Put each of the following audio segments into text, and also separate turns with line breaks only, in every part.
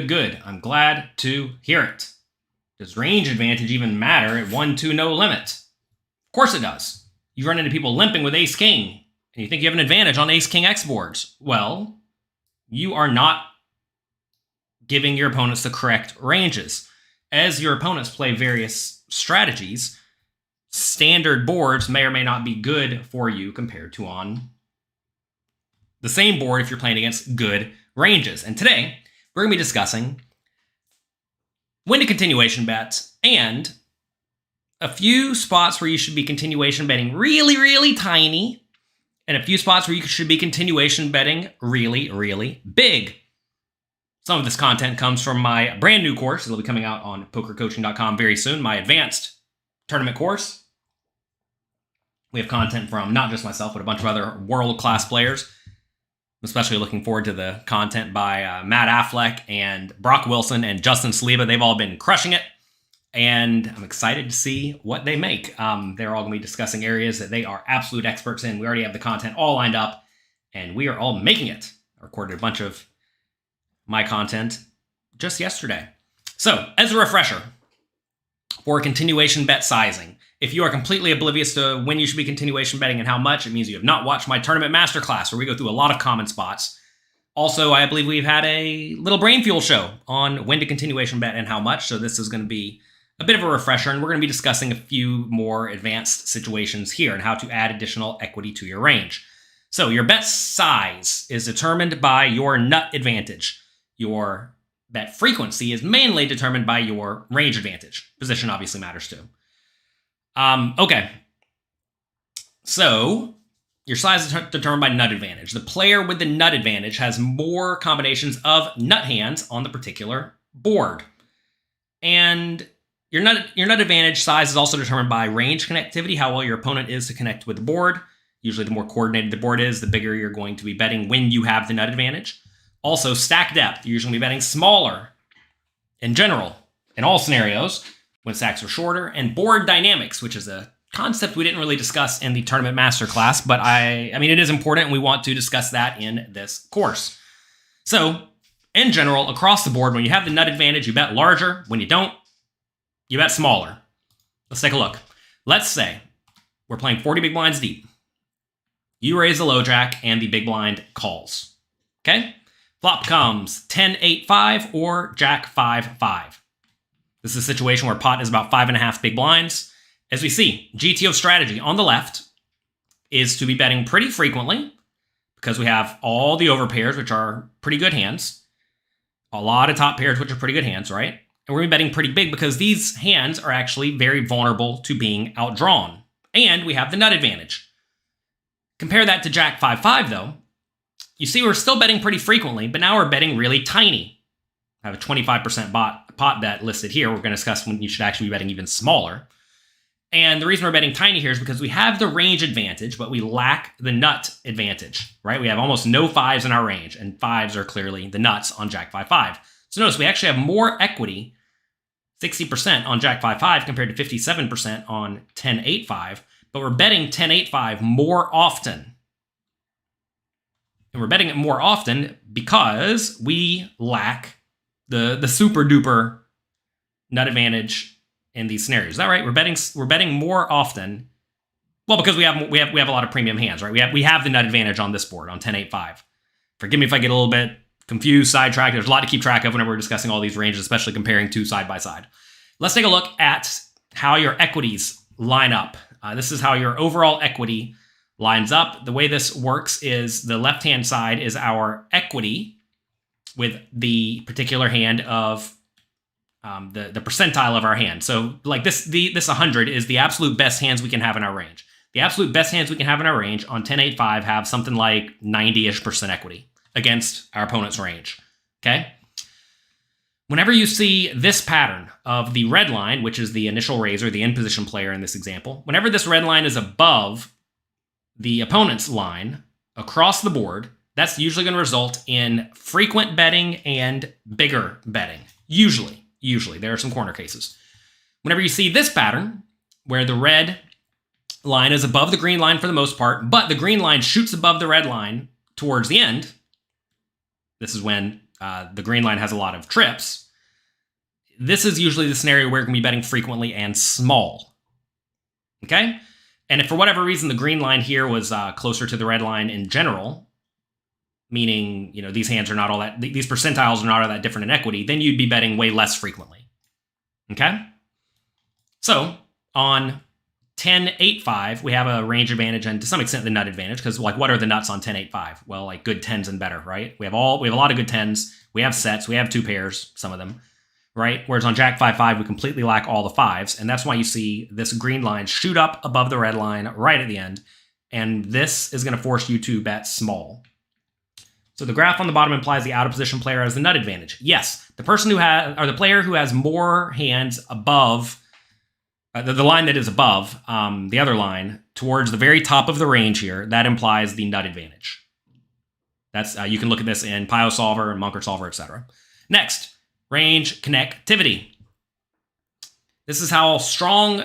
Good. I'm glad to hear it. Does range advantage even matter at 1-2 no limit? Of course it does. You run into people limping with ace king, and you think you have an advantage on ace king X boards. Well, you are not giving your opponents the correct ranges. As your opponents play various strategies, standard boards may or may not be good for you compared to on the same board if you're playing against good ranges. And today, we're going to be discussing when to continuation bet and a few spots where you should be continuation betting really, really tiny, and a few spots where you should be continuation betting really, really big. Some of this content comes from my brand new course. It'll be coming out on pokercoaching.com very soon, my advanced tournament course. We have content from not just myself, but a bunch of other world-class players. I'm especially looking forward to the content by Matt Affleck and Brock Wilson and Justin Saliba. They've all been crushing it, and I'm excited to see what they make. They're all going to be discussing areas that they are absolute experts in. We already have the content all lined up, and we are all making it. I recorded a bunch of my content just yesterday. So, as a refresher, for continuation bet sizing, if you are completely oblivious to when you should be continuation betting and how much, it means you have not watched my tournament masterclass where we go through a lot of common spots. Also, I believe we've had a little brain fuel show on when to continuation bet and how much, so this is going to be a bit of a refresher, and we're going to be discussing a few more advanced situations here and how to add additional equity to your range. So your bet size is determined by your nut advantage. Your bet frequency is mainly determined by your range advantage. Position obviously matters too. Okay. So your size is determined by nut advantage. The player with the nut advantage has more combinations of nut hands on the particular board. And your nut advantage size is also determined by range connectivity, how well your opponent is to connect with the board. Usually the more coordinated the board is, the bigger you're going to be betting when you have the nut advantage. Also, stack depth. You're usually going to be betting smaller in general, in all scenarios, when stacks are shorter. And board dynamics, which is a concept we didn't really discuss in the tournament masterclass, but I mean, it is important, and we want to discuss that in this course. So, in general, across the board, when you have the nut advantage, you bet larger. When you don't, you bet smaller. Let's take a look. Let's say we're playing 40 big blinds deep. You raise the low jack, and the big blind calls. Okay? Flop comes 10-8-5 or Jack 5-5. This is a situation where pot is about 5.5 big blinds. As we see, GTO strategy on the left is to be betting pretty frequently because we have all the overpairs, which are pretty good hands. A lot of top pairs, which are pretty good hands, right? And we're going to be betting pretty big because these hands are actually very vulnerable to being outdrawn. And we have the nut advantage. Compare that to Jack 5-5, though. You see, we're still betting pretty frequently, but now we're betting really tiny. I have a 25% pot bet listed here. We're going to discuss when you should actually be betting even smaller. And the reason we're betting tiny here is because we have the range advantage, but we lack the nut advantage, right? We have almost no fives in our range, and fives are clearly the nuts on Jack 5-5. So notice we actually have more equity, 60% on Jack 5-5 compared to 57% on 10-8-5, but we're betting 10-8-5 more often. And we're betting it more often because we lack the super duper nut advantage in these scenarios. Is that right? We're betting more often. Well, because we have a lot of premium hands, right? We have the nut advantage on this board on 10-8-5. Forgive me if I get a little bit confused, sidetracked. There's a lot to keep track of whenever we're discussing all these ranges, especially comparing two side by side. Let's take a look at how your equities line up. This is how your overall equity lines up. The way this works is the left-hand side is our equity with the particular hand of the percentile of our hand. So like this 100 is the absolute best hands we can have in our range. The absolute best hands we can have in our range on 10-8-5 have something like 90-ish% equity against our opponent's range. Okay? Whenever you see this pattern of the red line, which is the initial raiser, the in-position player in this example, whenever this red line is above the opponent's line across the board, that's usually going to result in frequent betting and bigger betting. Usually. There are some corner cases. Whenever you see this pattern, where the red line is above the green line for the most part, but the green line shoots above the red line towards the end, this is when the green line has a lot of trips, this is usually the scenario where you're going to be betting frequently and small. Okay? And if for whatever reason the green line here was closer to the red line in general, meaning, you know, these hands are not all that, these percentiles are not all that different in equity, then you'd be betting way less frequently. Okay? So on 10-8-5, we have a range advantage and to some extent the nut advantage, because like what are the nuts on 10-8-5? Well, like good 10s and better, right? We have a lot of good 10s, we have sets, we have two pairs, some of them, right? Whereas on Jack 5-5, we completely lack all the fives, and that's why you see this green line shoot up above the red line right at the end, and this is going to force you to bet small. So the graph on the bottom implies the out of position player has the nut advantage. Yes, the person who has, or the player who has more hands above the line that is above the other line towards the very top of the range here, that implies the nut advantage. That's you can look at this in Pio Solver and Munkert Solver, etc. Next, range connectivity. This is how strong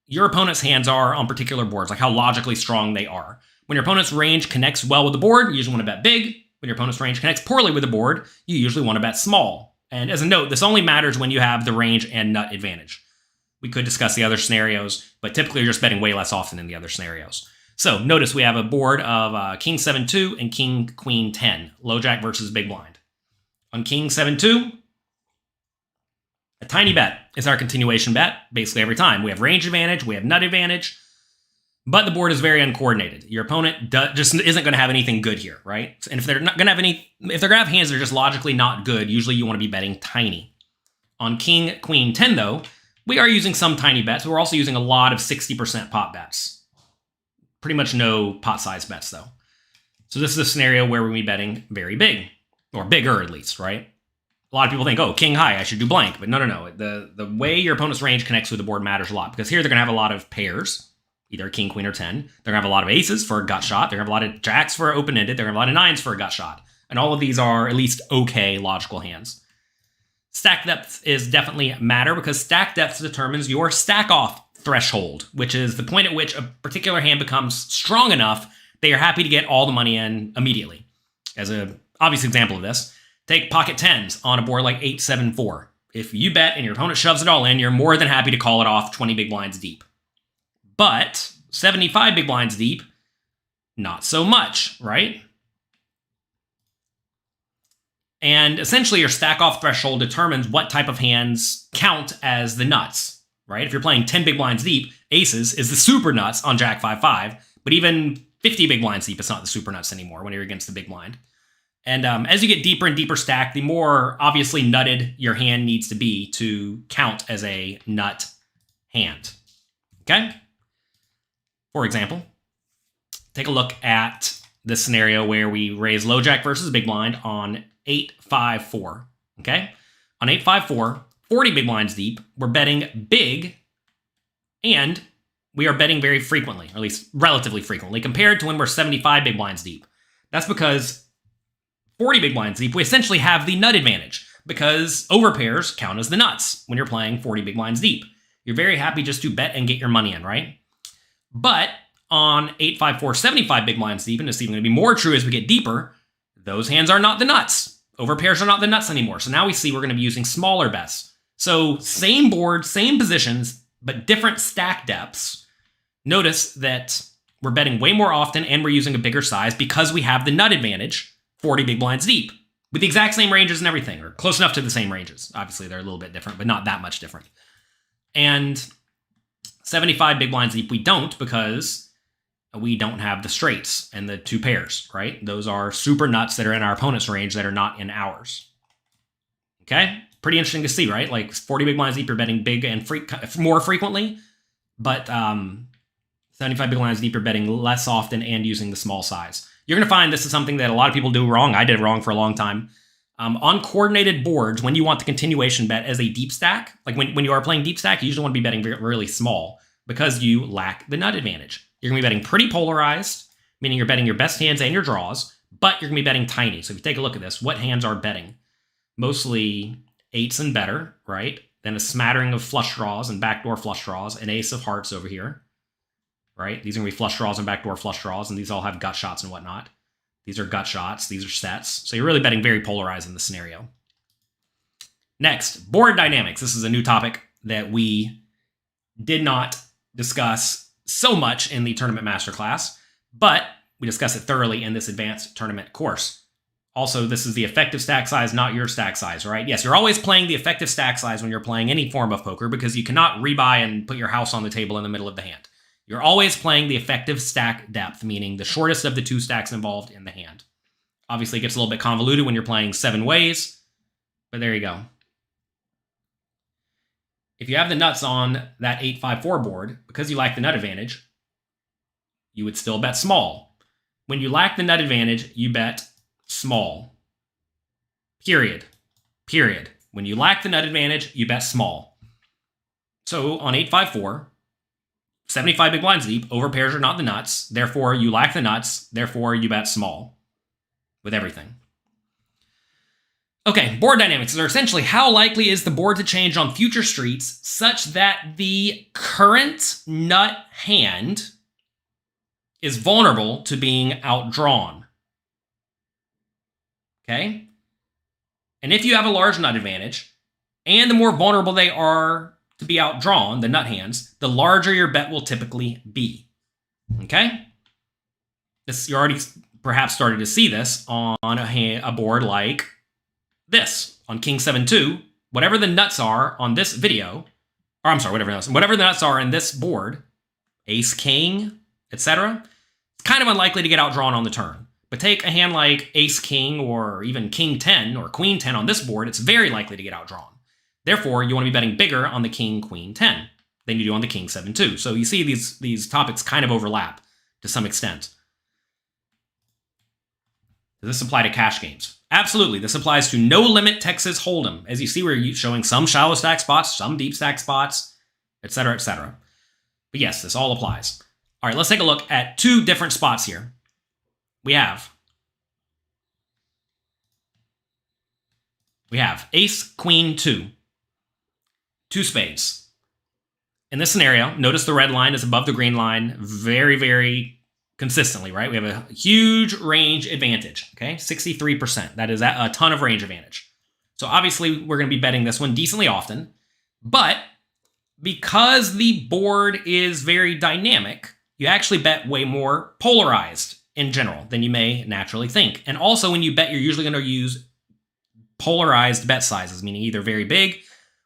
your opponent's hands are on particular boards, like how logically strong they are. When your opponent's range connects well with the board, you usually want to bet big. When your opponent's range connects poorly with the board, you usually want to bet small. And as a note, this only matters when you have the range and nut advantage. We could discuss the other scenarios, but typically you're just betting way less often in the other scenarios. So notice we have a board of King 7-2 and King Queen 10, low jack versus big blind. On King 7-2, a tiny bet is our continuation bet, basically every time. We have range advantage, we have nut advantage, but the board is very uncoordinated. Your opponent just isn't going to have anything good here, right? And if they're not going to have if they're going to have hands that are just logically not good, usually you want to be betting tiny. On King Queen 10, though, we are using some tiny bets, but we're also using a lot of 60% pot bets. Pretty much no pot size bets, though. So this is a scenario where we'll be betting very big, or bigger at least, right? A lot of people think, oh, king high, I should do blank. But no. The way your opponent's range connects with the board matters a lot, because here they're going to have a lot of pairs, either king, queen, or 10. They're going to have a lot of aces for a gut shot. They're going to have a lot of jacks for open-ended. They're going to have a lot of nines for a gut shot. And all of these are at least okay logical hands. Stack depth is definitely matter because stack depth determines your stack off threshold, which is the point at which a particular hand becomes strong enough that you're happy to get all the money in immediately. As an obvious example of this, take pocket 10s on a board like 8-7-4. If you bet and your opponent shoves it all in, you're more than happy to call it off 20 big blinds deep. But 75 big blinds deep, not so much, right? And essentially, your stack-off threshold determines what type of hands count as the nuts, right? If you're playing 10 big blinds deep, aces is the super nuts on Jack 5-5, but even 50 big blinds deep, it's not the super nuts anymore when you're against the big blind. And as you get deeper and deeper stacked, the more obviously nutted your hand needs to be to count as a nut hand, okay? For example, take a look at this scenario where we raise low jack versus big blind on 8-5-4, okay? On 8-5-4, 40 big blinds deep, we're betting big, and we are betting very frequently, or at least relatively frequently, compared to when we're 75 big blinds deep. That's because 40 big blinds deep, we essentially have the nut advantage, because overpairs count as the nuts when you're playing 40 big blinds deep. You're very happy just to bet and get your money in, right? But on 8-5-4, 75 big blinds deep, and it's even going to be more true as we get deeper, those hands are not the nuts. Overpairs are not the nuts anymore. So now we see we're going to be using smaller bets. So same board, same positions, but different stack depths. Notice that we're betting way more often and we're using a bigger size because we have the nut advantage, 40 big blinds deep, with the exact same ranges and everything, or close enough to the same ranges. Obviously, they're a little bit different, but not that much different. And 75 big blinds deep, we don't, because we don't have the straights and the two pairs, right? Those are super nuts that are in our opponent's range that are not in ours. Okay? Pretty interesting to see, right? Like 40 big blinds deep, you're betting big and more frequently, but 75 big blinds deep, you're betting less often and using the small size. You're going to find this is something that a lot of people do wrong. I did it wrong for a long time. On coordinated boards, when you want the continuation bet as a deep stack, like when you are playing deep stack, you usually want to be betting really small because you lack the nut advantage. You're going to be betting pretty polarized, meaning you're betting your best hands and your draws, but you're going to be betting tiny. So if you take a look at this, what hands are betting? Mostly eights and better, right? Then a smattering of flush draws and backdoor flush draws, an ace of hearts over here, right? These are going to be flush draws and backdoor flush draws, and these all have gut shots and whatnot. These are gut shots. These are sets. So you're really betting very polarized in this scenario. Next, board dynamics. This is a new topic that we did not discuss so much in the Tournament Masterclass, but we discuss it thoroughly in this advanced tournament course. Also, this is the effective stack size, not your stack size, right? Yes, you're always playing the effective stack size when you're playing any form of poker because you cannot rebuy and put your house on the table in the middle of the hand. You're always playing the effective stack depth, meaning the shortest of the two stacks involved in the hand. Obviously, it gets a little bit convoluted when you're playing 7 ways, but there you go. If you have the nuts on that 8-5-4 board, because you lack the nut advantage, you would still bet small. When you lack the nut advantage, you bet small. Period. Period. When you lack the nut advantage, you bet small. So on 8-5-4, 75 big blinds deep, overpairs are not the nuts. Therefore, you lack the nuts. Therefore, you bet small with everything. Okay, board dynamics are essentially how likely is the board to change on future streets such that the current nut hand is vulnerable to being outdrawn. Okay? And if you have a large nut advantage, and the more vulnerable they are to be outdrawn, the nut hands, the larger your bet will typically be. Okay? You already perhaps started to see this on a board like this, on King 7-2. Whatever the nuts are on this video, or I'm sorry, whatever the nuts are in this board, Ace King, etc., it's kind of unlikely to get outdrawn on the turn. But take a hand like Ace King or even King 10 or Queen 10 on this board, it's very likely to get outdrawn. Therefore, you want to be betting bigger on the King Queen 10 than you do on the King 7-2. So you see these topics kind of overlap to some extent. Does this apply to cash games? Absolutely. This applies to no limit Texas Hold'em. As you see, we're showing some shallow stack spots, some deep stack spots, etc., etc. But yes, this all applies. All right, let's take a look at 2 different spots here. We have Ace Queen 2, 2 spades. In this scenario, notice the red line is above the green line very, very consistently, right? We have a huge range advantage, okay? 63%. That is a ton of range advantage. So obviously, we're going to be betting this one decently often, but because the board is very dynamic, you actually bet way more polarized in general than you may naturally think. And also, when you bet, you're usually going to use polarized bet sizes, meaning either very big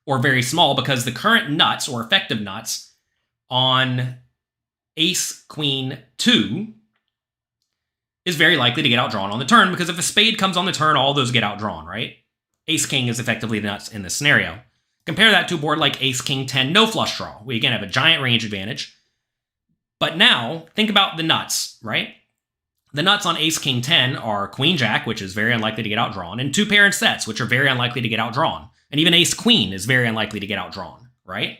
or very small, because the current nuts or effective nuts on Ace Queen 2 is very likely to get outdrawn on the turn, because if a spade comes on the turn, all those get outdrawn, right? Ace King is effectively the nuts in this scenario. Compare that to a board like Ace King 10 no flush draw. We again have a giant range advantage. But now, think about the nuts, right? The nuts on Ace King 10 are Queen Jack, which is very unlikely to get outdrawn, and 2 pair and sets, which are very unlikely to get outdrawn. And even Ace Queen is very unlikely to get outdrawn, right?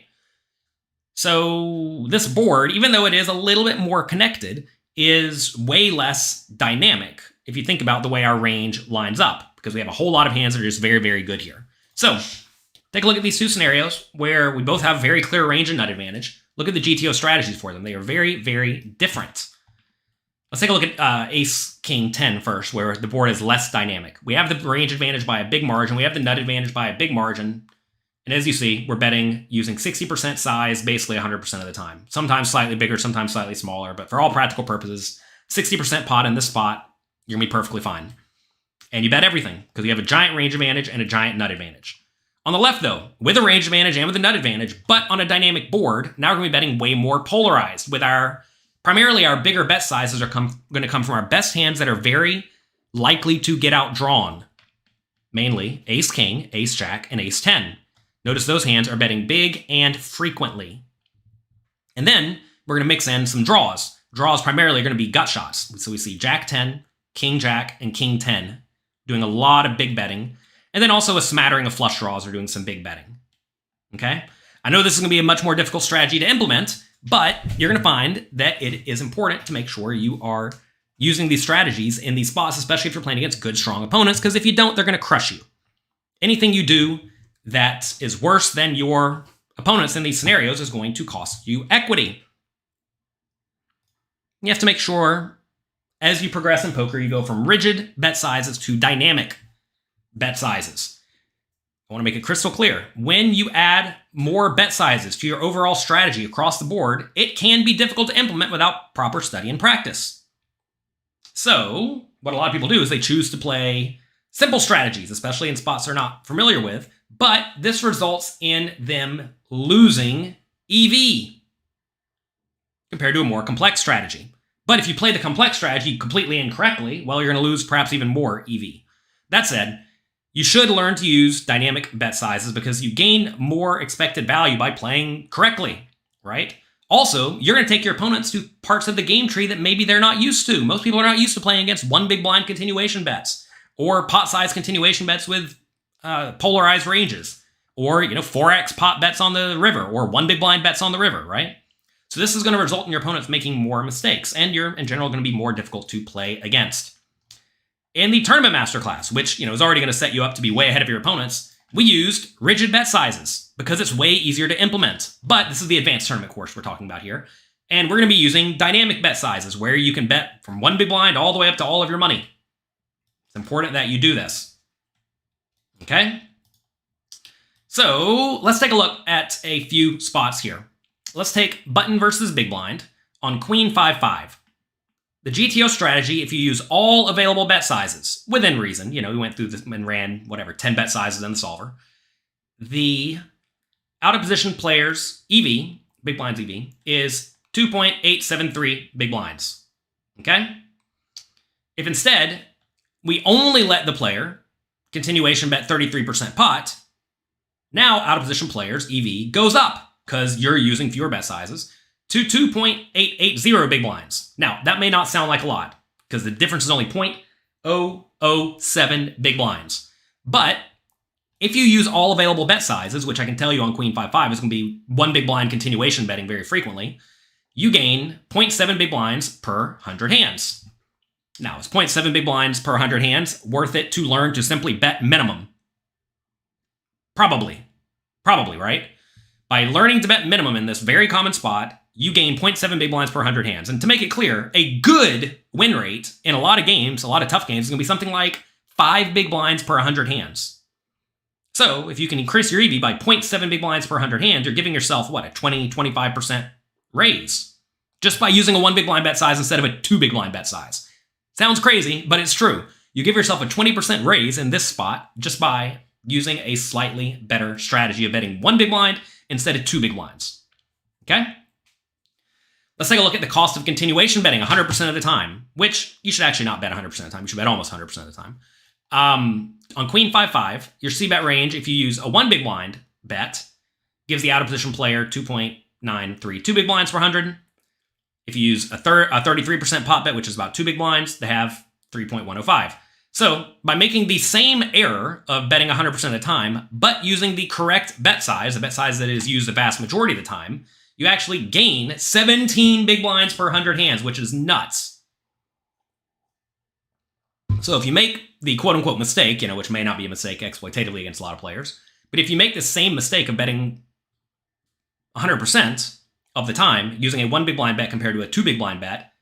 So this board, even though it is a little bit more connected, is way less dynamic if you think about the way our range lines up, because we have a whole lot of hands that are just very, very good here. So take a look at these 2 scenarios where we both have very clear range and nut advantage. Look at the GTO strategies for them. They are very, very different. Let's take a look at Ace King 10 first, where the board is less dynamic. We have the range advantage by a big margin. We have the nut advantage by a big margin. And as you see, we're betting using 60% size basically 100% of the time. Sometimes slightly bigger, sometimes slightly smaller. But for all practical purposes, 60% pot in this spot, you're going to be perfectly fine. And you bet everything, because you have a giant range advantage and a giant nut advantage. On the left, though, with a range advantage and with a nut advantage, but on a dynamic board, now we're going to be betting way more polarized, with primarily our bigger bet sizes are going to come from our best hands that are very likely to get outdrawn. Mainly Ace King, Ace Jack, and Ace 10. Notice those hands are betting big and frequently. And then we're going to mix in some draws. Draws primarily are going to be gut shots. So we see Jack 10, King Jack, and King 10 doing a lot of big betting. And then also a smattering of flush draws are doing some big betting. Okay? I know this is going to be a much more difficult strategy to implement, but you're going to find that it is important to make sure you are using these strategies in these spots, especially if you're playing against good, strong opponents, because if you don't, they're going to crush you. Anything you do that is worse than your opponents in these scenarios is going to cost you equity. You have to make sure as you progress in poker, you go from rigid bet sizes to dynamic bet sizes. I want to make it crystal clear. When you add more bet sizes to your overall strategy across the board, it can be difficult to implement without proper study and practice. So, what a lot of people do is they choose to play simple strategies, especially in spots they're not familiar with, but this results in them losing EV compared to a more complex strategy. But if you play the complex strategy completely incorrectly, well, you're going to lose perhaps even more EV. That said, you should learn to use dynamic bet sizes because you gain more expected value by playing correctly, right? Also, you're going to take your opponents to parts of the game tree that maybe they're not used to. Most people are not used to playing against one big blind continuation bets or pot size continuation bets with polarized ranges or 4x pot bets on the river or one big blind bets on the river, right? So this is going to result in your opponents making more mistakes, and you're in general going to be more difficult to play against. In the Tournament Masterclass, which is already going to set you up to be way ahead of your opponents, we used rigid bet sizes because it's way easier to implement. But this is the advanced tournament course we're talking about here. And we're going to be using dynamic bet sizes where you can bet from one big blind all the way up to all of your money. It's important that you do this. Okay? So let's take a look at a few spots here. Let's take button versus big blind on Queen 5-5. The GTO strategy, if you use all available bet sizes, within reason, we went through this and ran, 10 bet sizes in the solver. The out-of-position player's EV, big blind's EV, is 2.873 big blinds, okay? If instead, we only let the player continuation bet 33% pot, now out-of-position player's EV goes up because you're using fewer bet sizes, to 2.880 big blinds. Now, that may not sound like a lot, because the difference is only 0.007 big blinds. But if you use all available bet sizes, which I can tell you on Queen 5-5 is going to be one big blind continuation betting very frequently, you gain 0.7 big blinds per 100 hands. Now, is 0.7 big blinds per 100 hands worth it to learn to simply bet minimum? Probably, right? By learning to bet minimum in this very common spot, you gain 0.7 big blinds per 100 hands. And to make it clear, a good win rate in a lot of games, a lot of tough games, is going to be something like 5 big blinds per 100 hands. So if you can increase your EV by 0.7 big blinds per 100 hands, you're giving yourself, a 20-25% raise just by using a 1 big blind bet size instead of a 2 big blind bet size. Sounds crazy, but it's true. You give yourself a 20% raise in this spot just by using a slightly better strategy of betting 1 big blind instead of 2 big blinds. Okay? Let's take a look at the cost of continuation betting 100% of the time, which you should actually not bet 100% of the time. You should bet almost 100% of the time. On Queen 5-5, your C-bet range, if you use a 1 big blind bet, gives the out-of-position player 2.932 big blinds per 100. If you use a 33% pot bet, which is about 2 big blinds, they have 3.105. So by making the same error of betting 100% of the time, but using the correct bet size, the bet size that is used the vast majority of the time, you actually gain 17 big blinds per 100 hands, which is nuts. So if you make the quote-unquote mistake, which may not be a mistake exploitatively against a lot of players, but if you make the same mistake of betting 100% of the time using a 1 big blind bet compared to a 2 big blind bet,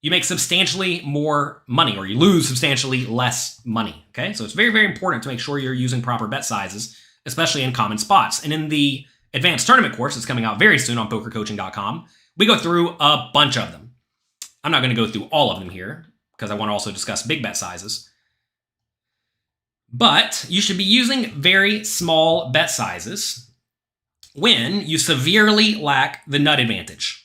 you make substantially more money, or you lose substantially less money, okay? So it's very, very important to make sure you're using proper bet sizes, especially in common spots. And in the advanced tournament course that's coming out very soon on pokercoaching.com, we go through a bunch of them. I'm not going to go through all of them here because I want to also discuss big bet sizes. But you should be using very small bet sizes when you severely lack the nut advantage.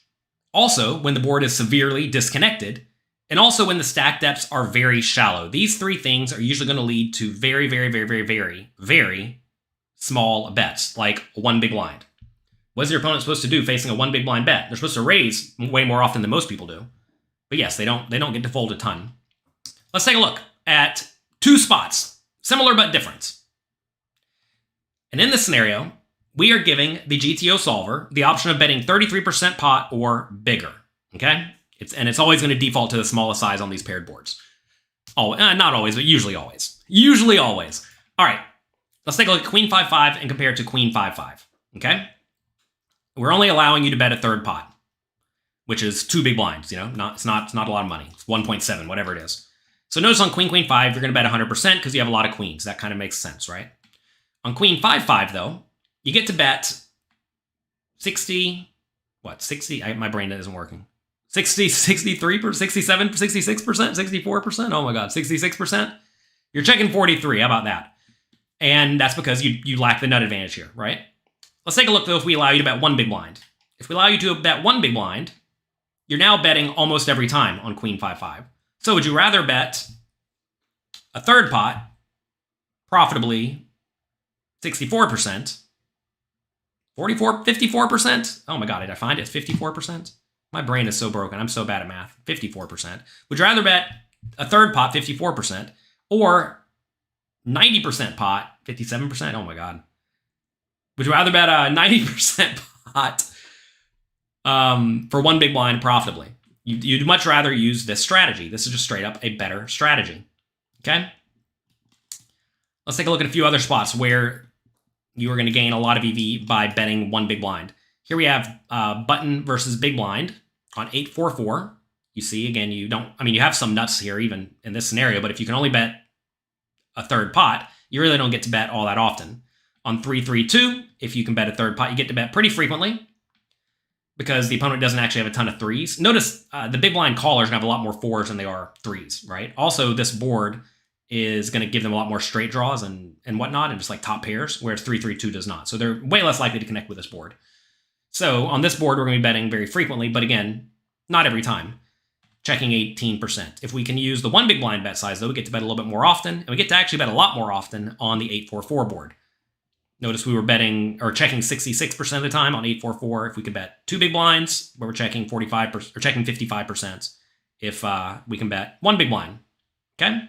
Also, when the board is severely disconnected, and also when the stack depths are very shallow. These three things are usually going to lead to very, very, very, very, very, very small bets, like 1 big blind. What is your opponent supposed to do facing a 1 big blind bet? They're supposed to raise way more often than most people do. But yes, they don't get to fold a ton. Let's take a look at 2 spots, similar but different. And in this scenario, we are giving the GTO solver the option of betting 33% pot or bigger, okay? It's always going to default to the smallest size on these paired boards. Not always, but usually always. Usually always. All right, let's take a look at Queen 5-5 and compare it to Queen 5-5, okay? We're only allowing you to bet a third pot. which is 2 big blinds, it's not a lot of money. It's 1.7, whatever it is. So notice on queen, queen 5, you're going to bet 100% because you have a lot of queens. That kind of makes sense, right? On queen 5-5, though, you get to bet 60, my brain isn't working. 63%, 67%, 66%, 64%. Oh my God, 66%. You're checking 43. How about that? And that's because you lack the nut advantage here, right? Let's take a look, though, if we allow you to bet 1 big blind. If we allow you to bet 1 big blind, you're now betting almost every time on queen 5-5. So would you rather bet a third pot profitably 64%, 54%? Oh my God, did I find it? 54%? My brain is so broken. I'm so bad at math. 54%. Would you rather bet a third pot 54% or 90% pot 57%? Oh my God. Would you rather bet a 90% pot for 1 big blind profitably? You'd much rather use this strategy. This is just straight up a better strategy. Okay? Let's take a look at a few other spots where you are going to gain a lot of EV by betting 1 big blind. Here we have button versus big blind on 8-4-4. You see, again, you have some nuts here even in this scenario, but if you can only bet a third pot, you really don't get to bet all that often. On 3-3-2, if you can bet a third pot, you get to bet pretty frequently because the opponent doesn't actually have a ton of threes. Notice the big blind callers have a lot more fours than they are threes, right? Also, this board is going to give them a lot more straight draws and whatnot, and just like top pairs, whereas 3-3-2 does not. So they're way less likely to connect with this board. So on this board, we're going to be betting very frequently, but again, not every time. Checking 18%. If we can use the 1 big blind bet size, though, we get to bet a little bit more often, and we get to actually bet a lot more often on the 8-4-4 board. Notice we were betting or checking 66% of the time on 8-4-4. If we could bet 2 big blinds, where we're checking 45% or checking 55% if we can bet 1 big blind. Okay?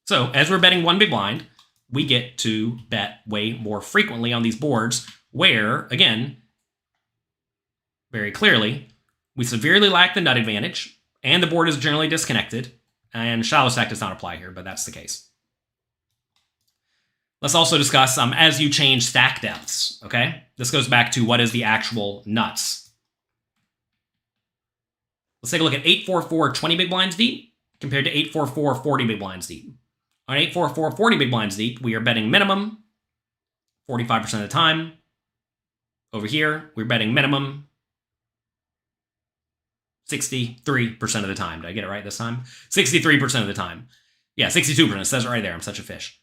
So as we're betting 1 big blind, we get to bet way more frequently on these boards where, again, very clearly, we severely lack the nut advantage, and the board is generally disconnected, and shallow stack does not apply here, but that's the case. Let's also discuss as you change stack depths, okay? This goes back to what is the actual nuts. Let's take a look at 8-4-4 20 big blinds deep compared to 8-4-4 40 big blinds deep. On 8-4-4 40 big blinds deep, we are betting minimum 45% of the time. Over here, we're betting minimum 63% of the time. Did I get it right this time? 63% of the time. Yeah, 62%. It says it right there. I'm such a fish.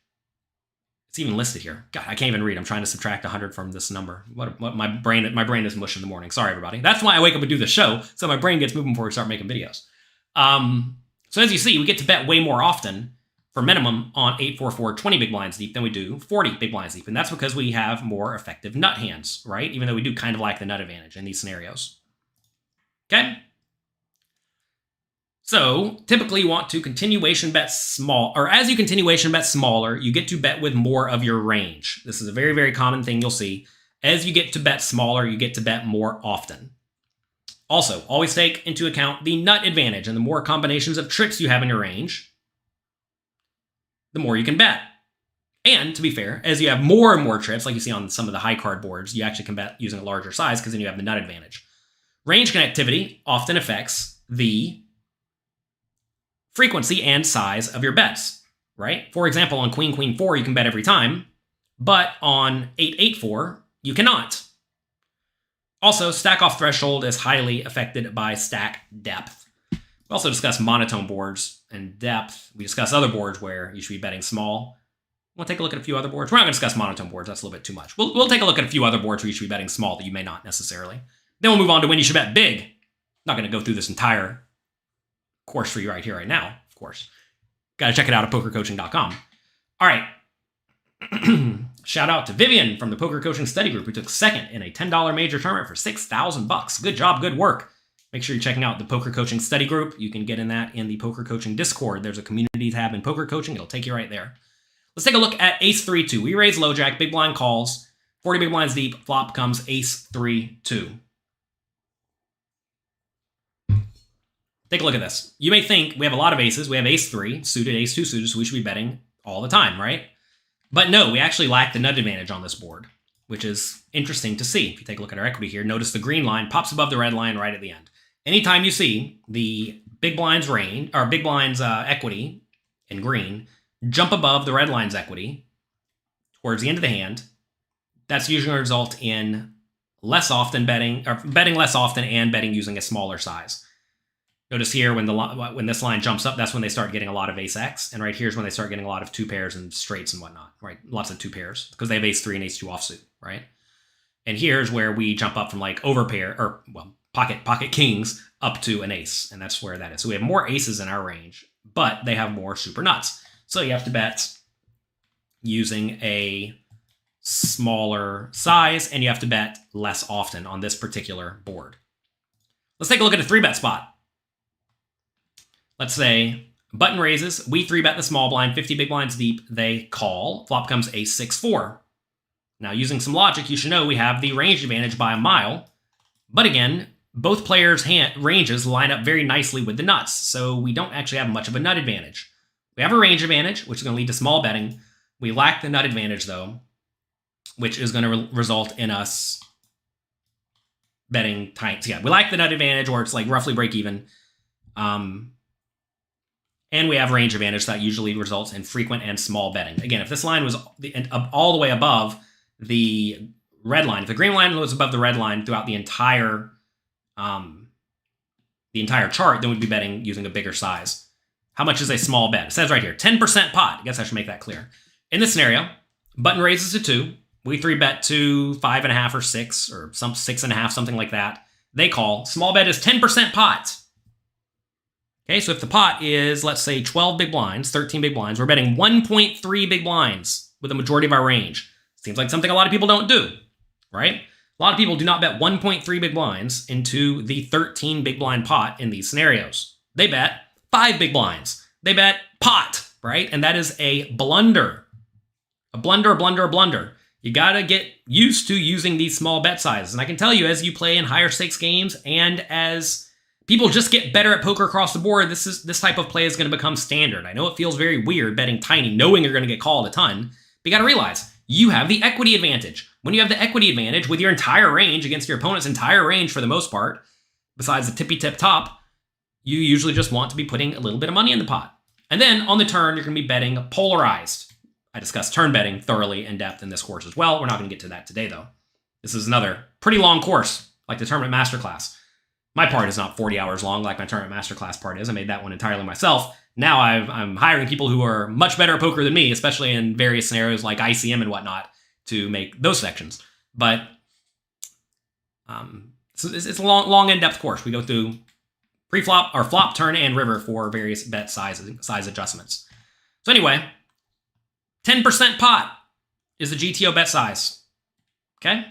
It's even listed here. God, I can't even read. I'm trying to subtract 100 from this number. What my brain is mush in the morning. Sorry, everybody. That's why I wake up and do the show, so my brain gets moving before we start making videos. So as you see, we get to bet way more often for minimum on 8-4-4 20 big blinds deep than we do 40 big blinds deep. And that's because we have more effective nut hands, right? Even though we do kind of lack the nut advantage in these scenarios. Okay? So typically you want to continuation bet small, or as you continuation bet smaller, you get to bet with more of your range. This is a very, very common thing you'll see. As you get to bet smaller, you get to bet more often. Also, always take into account the nut advantage, and the more combinations of tricks you have in your range, the more you can bet. And to be fair, as you have more and more trips, like you see on some of the high card boards, you actually can bet using a larger size because then you have the nut advantage. Range connectivity often affects the frequency and size of your bets, right? For example, on Queen, Queen 4, you can bet every time, but on 8-8-4, you cannot. Also, stack off threshold is highly affected by stack depth. We also discuss monotone boards and depth. We discuss other boards where you should be betting small. We'll take a look at a few other boards. We're not going to discuss monotone boards. That's a little bit too much. We'll take a look at a few other boards where you should be betting small that you may not necessarily. Then we'll move on to when you should bet big. I'm not going to go through this entire course for you right here, right now, of course. Got to check it out at pokercoaching.com. All right. Shout out to Vivian from the Poker Coaching Study Group who took second in a $10 major tournament for $6,000. Good job, good work. Make sure you're checking out the Poker Coaching Study Group. You can get in that in the Poker Coaching Discord. There's a community tab in Poker Coaching. It'll take you right there. Let's take a look at Ace 3-2. We raise low jack, big blind calls, 40 big blinds deep, flop comes Ace 3-2. Take a look at this. You may think we have a lot of aces. We have Ace 3 suited, Ace 2 suited, so we should be betting all the time, right? But no, we actually lack the nut advantage on this board, which is interesting to see. If you take a look at our equity here, notice the green line pops above the red line right at the end. anytime you see the big blind's range, or big blind's equity in green jump above the red line's equity towards the end of the hand, that's usually going to result in less often betting, or betting less often and betting using a smaller size. Notice here when this line jumps up, that's when they start getting a lot of ace X, and right here's when they start getting a lot of two pairs and straights and whatnot, right? Lots of two pairs because they have ace 3 and ace 2 offsuit, right? And here's where we jump up from like overpair, or well, pocket kings up to an ace, and that's where that is. So we have more aces in our range, but they have more super nuts. So you have to bet using a smaller size, and you have to bet less often on this particular board. Let's take a look at a 3-bet spot. Let's say button raises, we 3-bet the small blind, 50 big blinds deep, they call, flop comes ace 6-4. Now, using some logic, you should know we have the range advantage by a mile, but again, both players' ranges line up very nicely with the nuts, so we don't actually have much of a nut advantage. We have a range advantage, which is going to lead to small betting. We lack the nut advantage, though, which is going to result in us betting tiny. So yeah, we lack the nut advantage, or it's like roughly break even. And we have range advantage that usually results in frequent and small betting. Again, if this line was all the way above the red line, if the green line was above the red line throughout the entire chart, then we'd be betting using a bigger size. How much is a small bet? It says right here, 10% pot. I guess I should make that clear. In this scenario, button raises to 2. We 3-bet to 5.5 or 6 or 6.5, something like that. They call. Small bet is 10% pot. Okay, so if the pot is, let's say, 12 big blinds, 13 big blinds, we're betting 1.3 big blinds with the majority of our range. Seems like something a lot of people don't do, right? A lot of people do not bet 1.3 big blinds into the 13 big blind pot in these scenarios. They bet 5 big blinds. They bet pot, right? And that is a blunder. A blunder. You gotta get used to using these small bet sizes. And I can tell you, as you play in higher stakes games and as people just get better at poker across the board, this type of play is going to become standard. I know it feels very weird betting tiny, knowing you're going to get called a ton, but you got to realize you have the equity advantage. When you have the equity advantage with your entire range against your opponent's entire range for the most part, besides the tippy tip top, you usually just want to be putting a little bit of money in the pot. And then on the turn, you're going to be betting polarized. I discussed turn betting thoroughly in depth in this course as well. We're not going to get to that today, though. This is another pretty long course, like the Tournament Masterclass. My part is not 40 hours long like my Tournament Masterclass part is. I made that one entirely myself. Now I'm hiring people who are much better at poker than me, especially in various scenarios like ICM and whatnot, to make those sections. But so it's a long in-depth course. We go through pre-flop, or flop, turn, and river for various bet size adjustments. So anyway, 10% pot is the GTO bet size. Okay?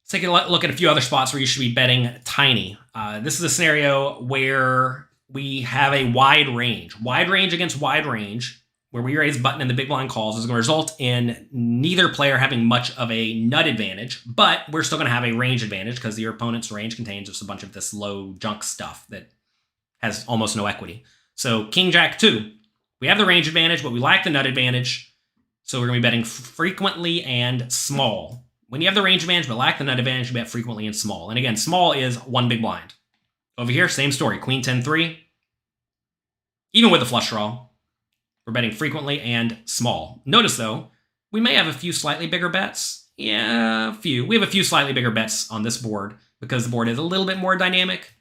Take a look at a few other spots where you should be betting tiny. This is a scenario where we have a wide range. Wide range against wide range, where we raise button and the big blind calls, is going to result in neither player having much of a nut advantage, but we're still going to have a range advantage because your opponent's range contains just a bunch of this low junk stuff that has almost no equity. So King Jack 2, we have the range advantage, but we lack the nut advantage, so we're going to be betting frequently and small. When you have the range advantage but lack the nut advantage, you bet frequently and small. And again, small is 1 big blind. Over here, same story. Queen 10-3. Even with the flush draw, we're betting frequently and small. Notice, though, we may have a few slightly bigger bets. Yeah, a few. We have a few slightly bigger bets on this board because the board is a little bit more dynamic.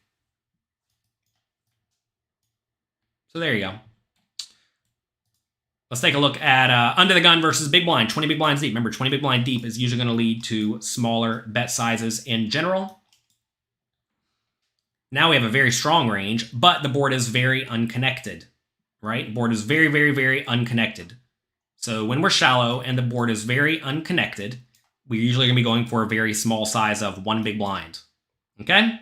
So there you go. Let's take a look at under the gun versus big blind, 20 big blinds deep. Remember, 20 big blind deep is usually going to lead to smaller bet sizes in general. Now we have a very strong range, but the board is very unconnected, right? The board is very, very, very unconnected. So when we're shallow and the board is very unconnected, we're usually going to be going for a very small size of 1 big blind. Okay?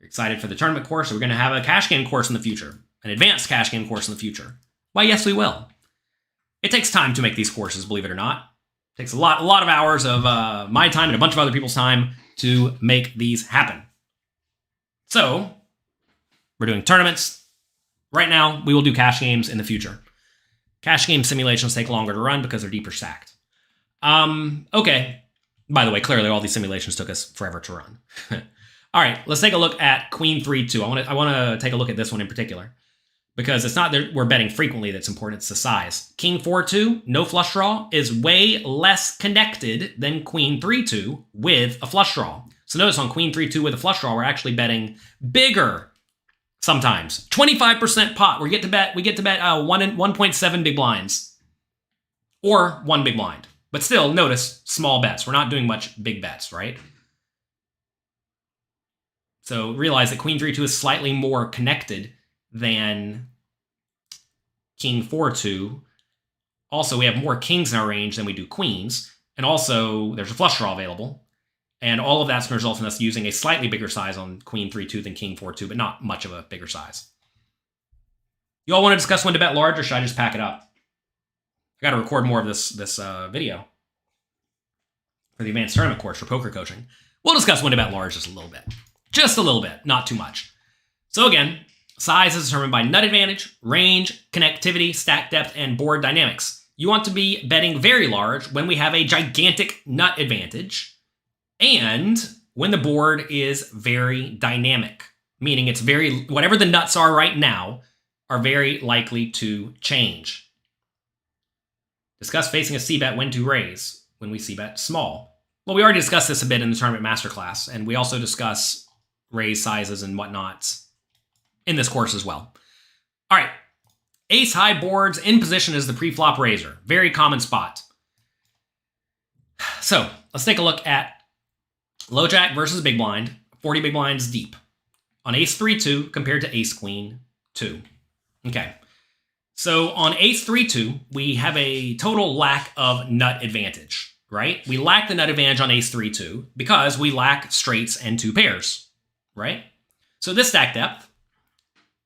You're excited for the tournament course? We're going to have a cash game course in the future. An advanced cash game course in the future. Why, yes, we will. It takes time to make these courses, believe it or not. It takes a lot of hours of my time and a bunch of other people's time to make these happen. So, we're doing tournaments. Right now, we will do cash games in the future. Cash game simulations take longer to run because they're deeper stacked. Okay. By the way, clearly all these simulations took us forever to run. All right, let's take a look at Queen 3-2. I want to take a look at this one in particular because it's not that we're betting frequently that's important, it's the size. King 4-2, no flush draw, is way less connected than Queen 3-2 with a flush draw. So notice on Queen 3-2 with a flush draw, we're actually betting bigger sometimes. 25% pot. We get to bet 1.7 big blinds or 1 big blind. But still, notice small bets. We're not doing much big bets, right? So realize that Queen 3-2 is slightly more connected than King 4-2. Also, we have more kings in our range than we do queens. And also, there's a flush draw available. And all of that's going to result in us using a slightly bigger size on Queen 3-2 than King 4-2, but not much of a bigger size. You all want to discuss when to bet large, or should I just pack it up? I got to record more of this video for the advanced tournament course for poker coaching. We'll discuss when to bet large just a little bit. Just a little bit, not too much. So again, size is determined by nut advantage, range, connectivity, stack depth, and board dynamics. You want to be betting very large when we have a gigantic nut advantage and when the board is very dynamic, meaning it's whatever the nuts are right now are very likely to change. Discuss facing a c-bet when to raise when we c-bet small. Well, we already discussed this a bit in the tournament masterclass, and we also discuss raise sizes and whatnot in this course as well. All right, ace high boards in position as the pre-flop raiser. Very common spot. So let's take a look at low jack versus big blind, 40 big blinds deep on ace 3-2 compared to ace queen 2. Okay. So on ace 3-2, we have a total lack of nut advantage, right? We lack the nut advantage on ace 3-2 because we lack straights and 2 pairs, right? So this stack depth,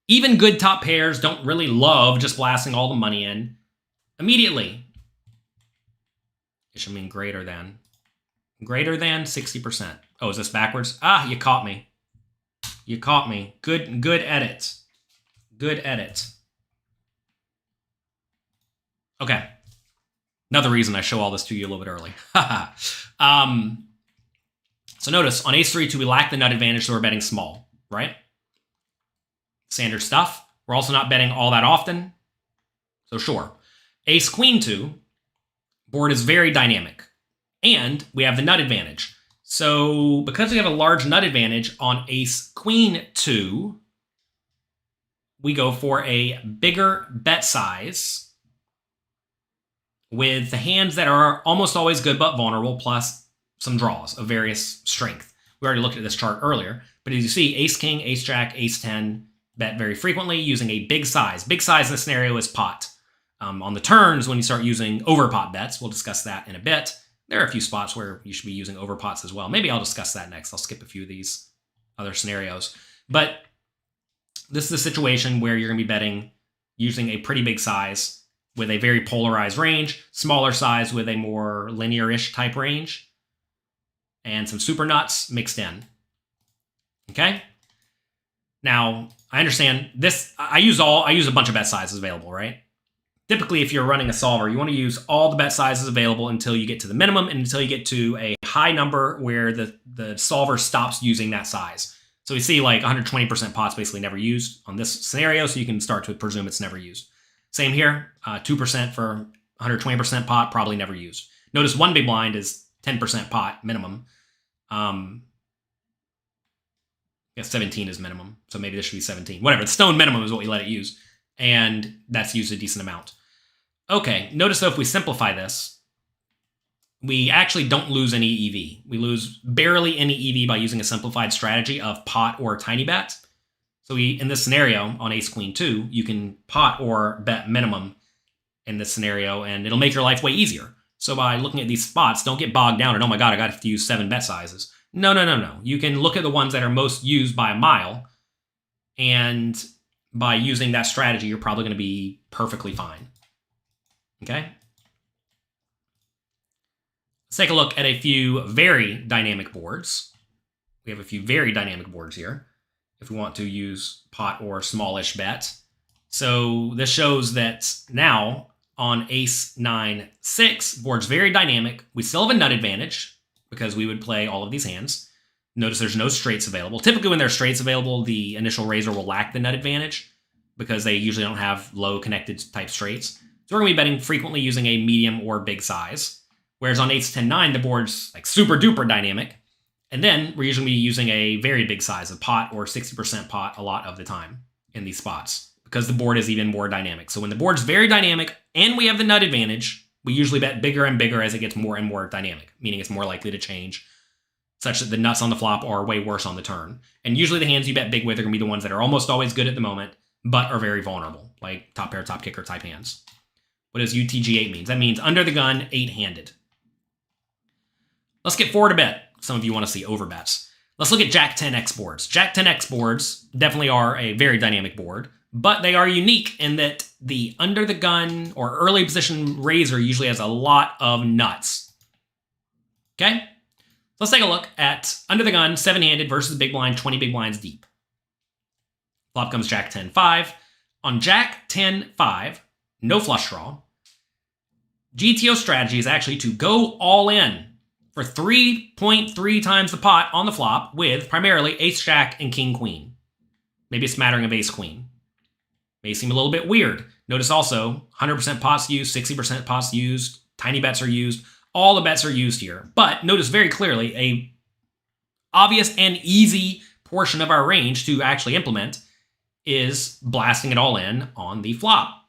even good top pairs don't really love just blasting all the money in immediately. It should mean greater than 60%. Oh, is this backwards? Ah, you caught me. You caught me. Good edit. Good edit. Okay. Another reason I show all this to you a little bit early. So notice, on ace 3-2, we lack the nut advantage, so we're betting small, right? Standard stuff. We're also not betting all that often. So sure. Ace queen 2, board is very dynamic. And we have the nut advantage. So because we have a large nut advantage on ace queen 2, we go for a bigger bet size with the hands that are almost always good but vulnerable, plus some draws of various strength. We already looked at this chart earlier, but as you see, ace king, ace jack, ace 10 bet very frequently using a big size. Big size in this scenario is pot. On the turns, when you start using overpot bets, we'll discuss that in a bit. There are a few spots where you should be using overpots as well. Maybe I'll discuss that next. I'll skip a few of these other scenarios. But this is a situation where you're going to be betting using a pretty big size with a very polarized range, smaller size with a more linear-ish type range, and some super nuts mixed in. Okay? Now, I understand this. I use a bunch of bet sizes available, right? Typically, if you're running a solver, you want to use all the bet sizes available until you get to the minimum and until you get to a high number where the solver stops using that size. So we see like 120% pots basically never used on this scenario, so you can start to presume it's never used. Same here, 2% for 120% pot, probably never used. Notice 1 big blind is 10% pot minimum. Yeah, 17 is minimum, so maybe this should be 17. Whatever, the stone minimum is what we let it use, and that's used a decent amount. Okay, notice though if we simplify this, we actually don't lose any EV. We lose barely any EV by using a simplified strategy of pot or tiny bet. So in this scenario, on ace queen 2, you can pot or bet minimum in this scenario, and it'll make your life way easier. So by looking at these spots, don't get bogged down and, oh my god, I got to use 7 bet sizes. No. You can look at the ones that are most used by a mile, and by using that strategy, you're probably going to be perfectly fine. Okay? Let's take a look at a few very dynamic boards. We have a few very dynamic boards here if we want to use pot or smallish bet. So this shows that now on ace 9-6, board's very dynamic. We still have a nut advantage because we would play all of these hands. Notice there's no straights available. Typically when there's straights available, the initial raiser will lack the nut advantage because they usually don't have low connected type straights. So we're going to be betting frequently using a medium or big size. Whereas on ace 10 9, the board's like super duper dynamic. And then we're usually using a very big size, a pot or 60% pot a lot of the time in these spots because the board is even more dynamic. So when the board's very dynamic and we have the nut advantage, we usually bet bigger and bigger as it gets more and more dynamic, meaning it's more likely to change, such that the nuts on the flop are way worse on the turn. And usually the hands you bet big with are going to be the ones that are almost always good at the moment, but are very vulnerable, like top pair, top kicker type hands. What does UTG-8 mean? That means under the gun, 8-handed. Let's get forward a bit. Some of you want to see overbets. Let's look at Jack 10X boards. Jack 10X boards definitely are a very dynamic board, but they are unique in that the under the gun or early position raiser usually has a lot of nuts. Okay? Let's take a look at under the gun, 7-handed versus big blind, 20 big blinds deep. Flop comes Jack 10-5. On Jack 10-5, no flush draw. GTO strategy is actually to go all in for 3.3 times the pot on the flop with primarily ace-jack and king-queen. Maybe a smattering of ace-queen. May seem a little bit weird. Notice also 100% pots used, 60% pots used, tiny bets are used. All the bets are used here. But notice very clearly a obvious and easy portion of our range to actually implement is blasting it all in on the flop.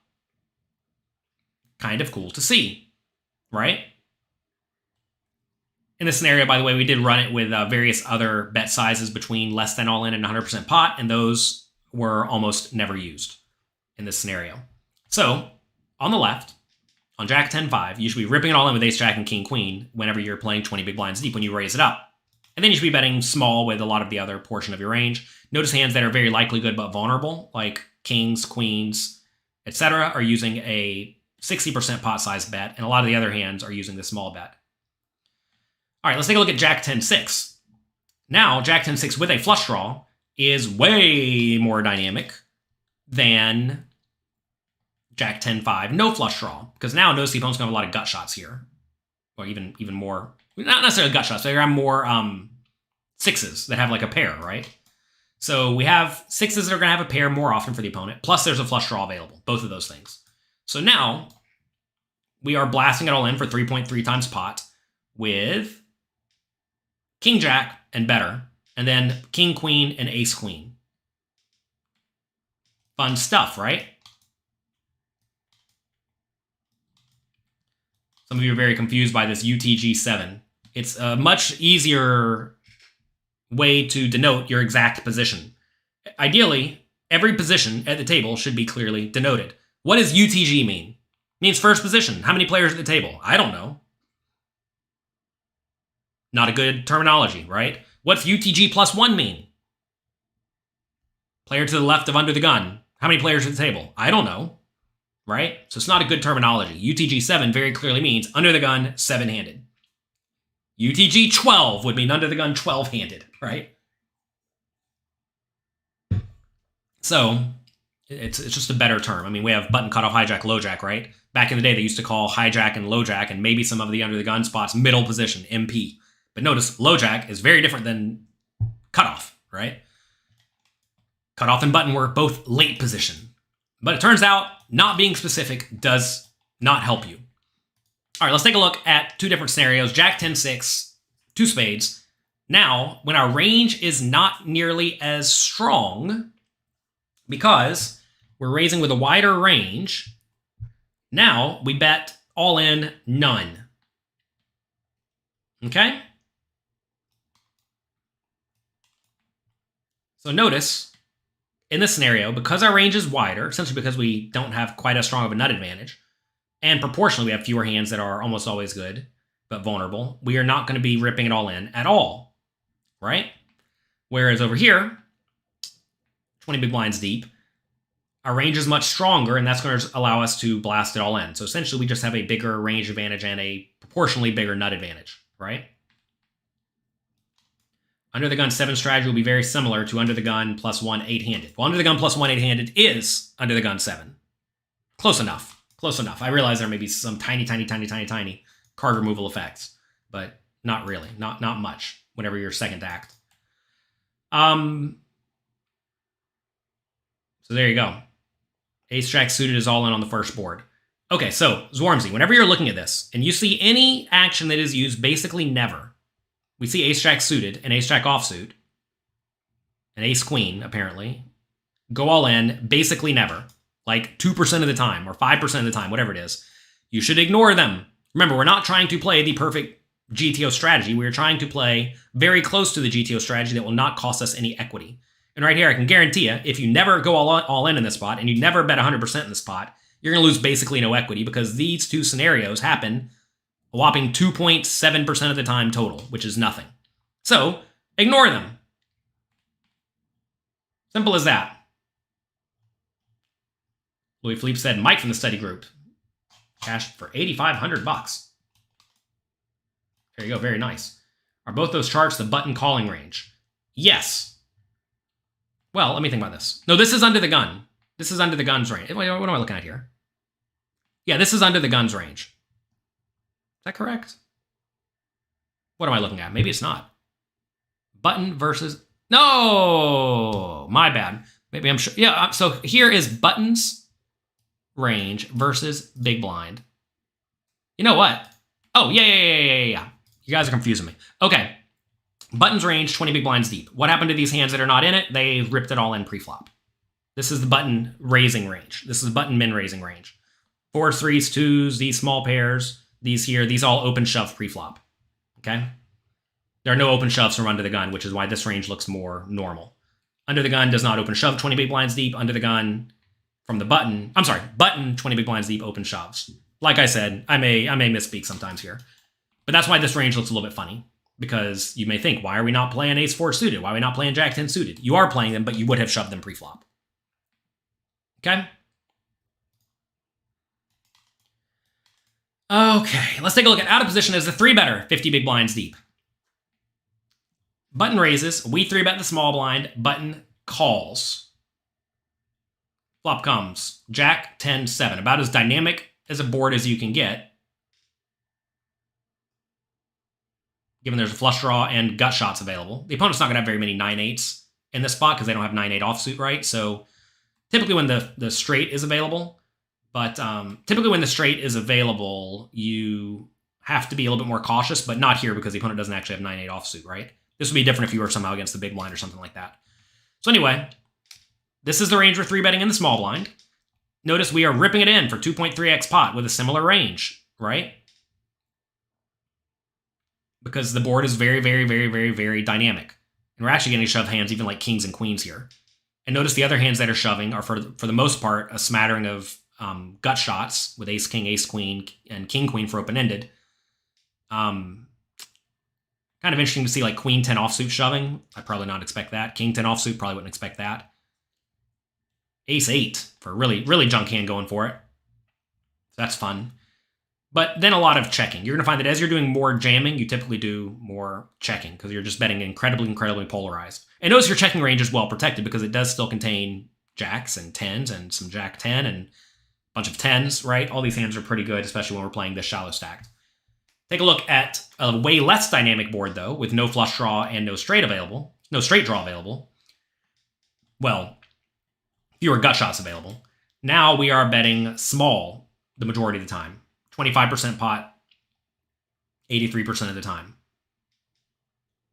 Kind of cool to see, right? In this scenario, by the way, we did run it with various other bet sizes between less than all in and 100% pot, and those were almost never used in this scenario. So, on the left, on Jack 10-5, you should be ripping it all in with ace-jack and king-queen whenever you're playing 20 big blinds deep when you raise it up. And then you should be betting small with a lot of the other portion of your range. Notice hands that are very likely good but vulnerable, like kings, queens, etc., are using a 60% pot size bet, and a lot of the other hands are using the small bet. All right, let's take a look at Jack 10-6. Now, Jack 10-6 with a flush draw is way more dynamic than Jack 10-5, no flush draw, because now notice the opponent's going to have a lot of gut shots here. Or even more, not necessarily gut shots, they have more sixes that have like a pair, right? So we have sixes that are going to have a pair more often for the opponent, plus there's a flush draw available, both of those things. So now we are blasting it all in for 3.3 times pot with king jack and better, and then king queen and ace queen. Fun stuff, right? Some of you are very confused by this UTG-7. It's a much easier way to denote your exact position. Ideally, every position at the table should be clearly denoted. What does UTG mean? It means first position. How many players at the table? I don't know. Not a good terminology, right? What's UTG +1 mean? Player to the left of under the gun. How many players at the table? I don't know, right? So it's not a good terminology. UTG-7 very clearly means under the gun, 7-handed. UTG-12 would mean under the gun, 12-handed, right? So it's just a better term. I mean, we have button cutoff, hijack, lowjack, right? Back in the day, they used to call hijack and lowjack, and maybe some of the under the gun spots middle position, MP. But notice, lowjack is very different than cutoff, right? Cutoff and button were both late position. But it turns out, not being specific does not help you. All right, let's take a look at two different scenarios. Jack 10-6, two spades. Now, when our range is not nearly as strong, because we're raising with a wider range, now we bet all in, none. Okay? So notice, in this scenario, because our range is wider, essentially because we don't have quite as strong of a nut advantage, and proportionally we have fewer hands that are almost always good, but vulnerable, we are not going to be ripping it all in at all, right? Whereas over here, 20 big blinds deep, our range is much stronger, and that's going to allow us to blast it all in. So essentially, we just have a bigger range advantage and a proportionally bigger nut advantage, right? Under the gun 7 strategy will be very similar to under the gun +1 8-handed. Well, under the gun +1 8-handed is under the gun 7. Close enough. Close enough. I realize there may be some tiny card removal effects, but Not really. Not much. Whenever you're second act. So there you go. Ace Jack suited is all in on the first board. Okay, so Zwarmsy, whenever you're looking at this and you see any action that is used, basically never. We see Ace Jack suited and Ace Jack offsuit, and Ace Queen apparently. Go all in, basically never. Like 2% of the time or 5% of the time, whatever it is. You should ignore them. Remember, we're not trying to play the perfect GTO strategy. We're trying to play very close to the GTO strategy that will not cost us any equity. And right here, I can guarantee you, if you never go all in this spot and you never bet 100% in this spot, you're going to lose basically no equity because these two scenarios happen a whopping 2.7% of the time total, which is nothing. So, ignore them. Simple as that. Louis Philippe said, Mike from the study group. Cashed for $8,500. There you go, very nice. Are both those charts the button calling range? Yes. Well, let me think about this. No, this is under the gun. This is under the gun's range. What am I looking at here? Yeah, this is under the gun's range. Is that correct? What am I looking at? Maybe it's not. Button versus... No! My bad. Maybe I'm sure. Yeah, so here is buttons range versus big blind. You know what? Oh, yeah. You guys are confusing me. Okay. Buttons range, 20 big blinds deep. What happened to these hands that are not in it? They ripped it all in pre-flop. This is the button raising range. This is button min raising range. 4s, 3s, 2s, these small pairs, these here, these all open shove pre-flop. Okay? There are no open shoves from under the gun, which is why this range looks more normal. Under the gun does not open shove 20 big blinds deep. Under the gun from the button, button 20 big blinds deep, open shoves. Like I said, I may misspeak sometimes here. But that's why this range looks a little bit funny. Because you may think, why are we not playing ace 4 suited? Why are we not playing jack 10 suited? You are playing them, but you would have shoved them pre-flop. Okay? Okay, let's take a look at out of position as the 3-better, 50 big blinds deep. Button raises, we 3-bet the small blind, button calls. Flop comes, jack 10, 7. About as dynamic as a board as you can get. Given there's a flush draw and gut shots available. The opponent's not going to have very many 9-8s in this spot because they don't have 9-8 offsuit, right? So typically when the straight is available, but typically when the straight is available, you have to be a little bit more cautious, but not here because the opponent doesn't actually have 9-8 offsuit, right? This would be different if you were somehow against the big blind or something like that. So anyway, this is the range we're 3-betting in the small blind. Notice we are ripping it in for 2.3x pot with a similar range, right? Because the board is very, very, very, very, very dynamic. And we're actually getting to shove hands even like kings and queens here. And notice the other hands that are shoving are, for the most part, a smattering of gut shots with ace, king, ace, queen, and king, queen for open-ended. Kind of interesting to see like queen 10 offsuit shoving. I'd probably not expect that. King 10 offsuit, probably wouldn't expect that. Ace 8 for a really, really junk hand going for it. So that's fun. But then a lot of checking. You're going to find that as you're doing more jamming, you typically do more checking because you're just betting incredibly, incredibly polarized. And notice your checking range is well protected because it does still contain jacks and 10s and some jack 10 and a bunch of 10s, right? All these hands are pretty good, especially when we're playing this shallow stacked. Take a look at a way less dynamic board, though, with no flush draw and no straight draw available. Well, fewer gut shots available. Now we are betting small the majority of the time. 25% pot, 83% of the time.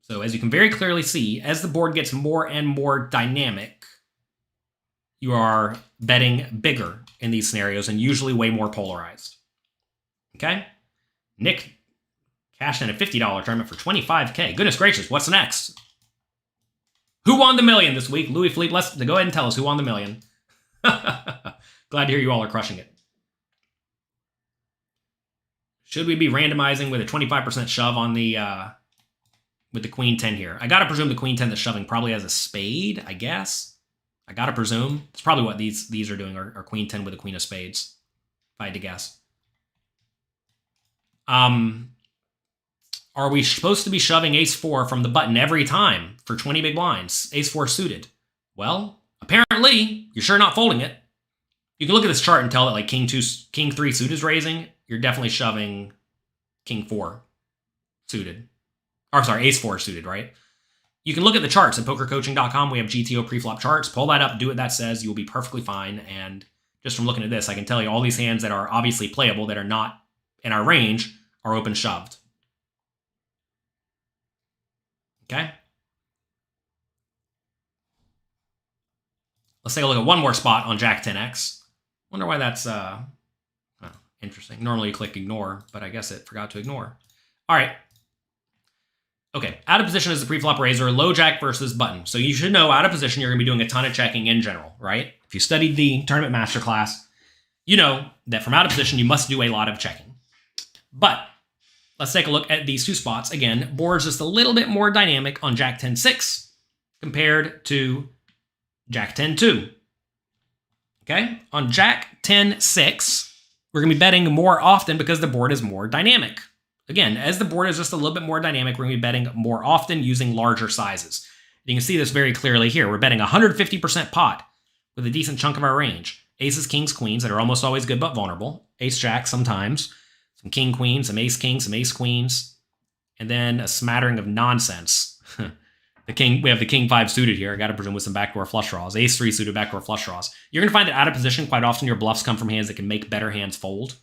So as you can very clearly see, as the board gets more and more dynamic, you are betting bigger in these scenarios and usually way more polarized. Okay? Nick cashed in a $50 tournament for $25K. Goodness gracious, what's next? Who won the million this week? Louis Philippe, let's go ahead and tell us who won the million. Glad to hear you all are crushing it. Should we be randomizing with a 25% shove on the with the queen 10 here? I gotta presume the queen 10 that's shoving probably has a spade, I guess. I gotta presume. It's probably what these are doing, are queen 10 with a queen of spades, if I had to guess. Are we supposed to be shoving ace 4 from the button every time for 20 big blinds? Ace 4 suited. Well, apparently, you're sure not folding it. You can look at this chart and tell that like king 3 suited is raising. You're definitely shoving king 4 suited. or sorry, ace-4 suited, right? You can look at the charts at pokercoaching.com. We have GTO preflop charts. Pull that up, do what that says. You'll be perfectly fine. And just from looking at this, I can tell you all these hands that are obviously playable that are not in our range are open shoved. Okay? Let's take a look at one more spot on Jack 10x. Wonder why that's interesting. Normally you click ignore, but I guess it forgot to ignore. All right. Okay, out of position is the preflop raiser, low jack versus button. So you should know out of position, you're going to be doing a ton of checking in general, right? If you studied the tournament masterclass, you know that from out of position, you must do a lot of checking. But let's take a look at these two spots. Again, board's just a little bit more dynamic on Jack 10-6 compared to Jack 10-2. Okay, on Jack 10-6, we're going to be betting more often because the board is more dynamic. Again, as the board is just a little bit more dynamic, we're going to be betting more often using larger sizes. You can see this very clearly here. We're betting 150% pot with a decent chunk of our range. Aces, kings, queens that are almost always good but vulnerable. Ace, jack sometimes. Some king, queen, some ace, king, some ace, queens. And then a smattering of nonsense. We have the king 5 suited here. I got to presume with some backdoor flush draws. Ace 3 suited backdoor flush draws. You're going to find that out of position, quite often your bluffs come from hands that can make better hands fold.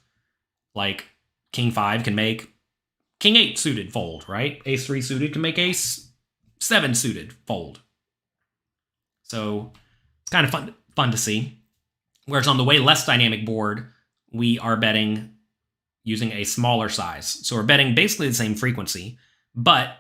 Like king 5 can make king 8 suited fold, right? Ace 3 suited can make ace 7 suited fold. So it's kind of fun to see. Whereas on the way less dynamic board, we are betting using a smaller size. So we're betting basically the same frequency, but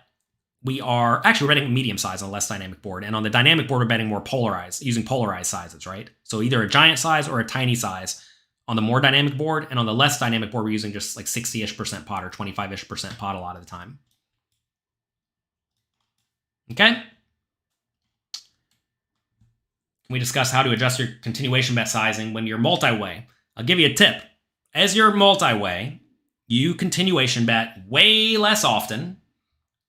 we're betting medium size on a less dynamic board. And on the dynamic board, we're betting more polarized, using polarized sizes, right? So either a giant size or a tiny size on the more dynamic board, and on the less dynamic board, we're using just like 60-ish% pot or 25-ish% pot a lot of the time. Okay? Can we discuss how to adjust your continuation bet sizing when you're multi-way? I'll give you a tip. As you're multi-way, you continuation bet way less often,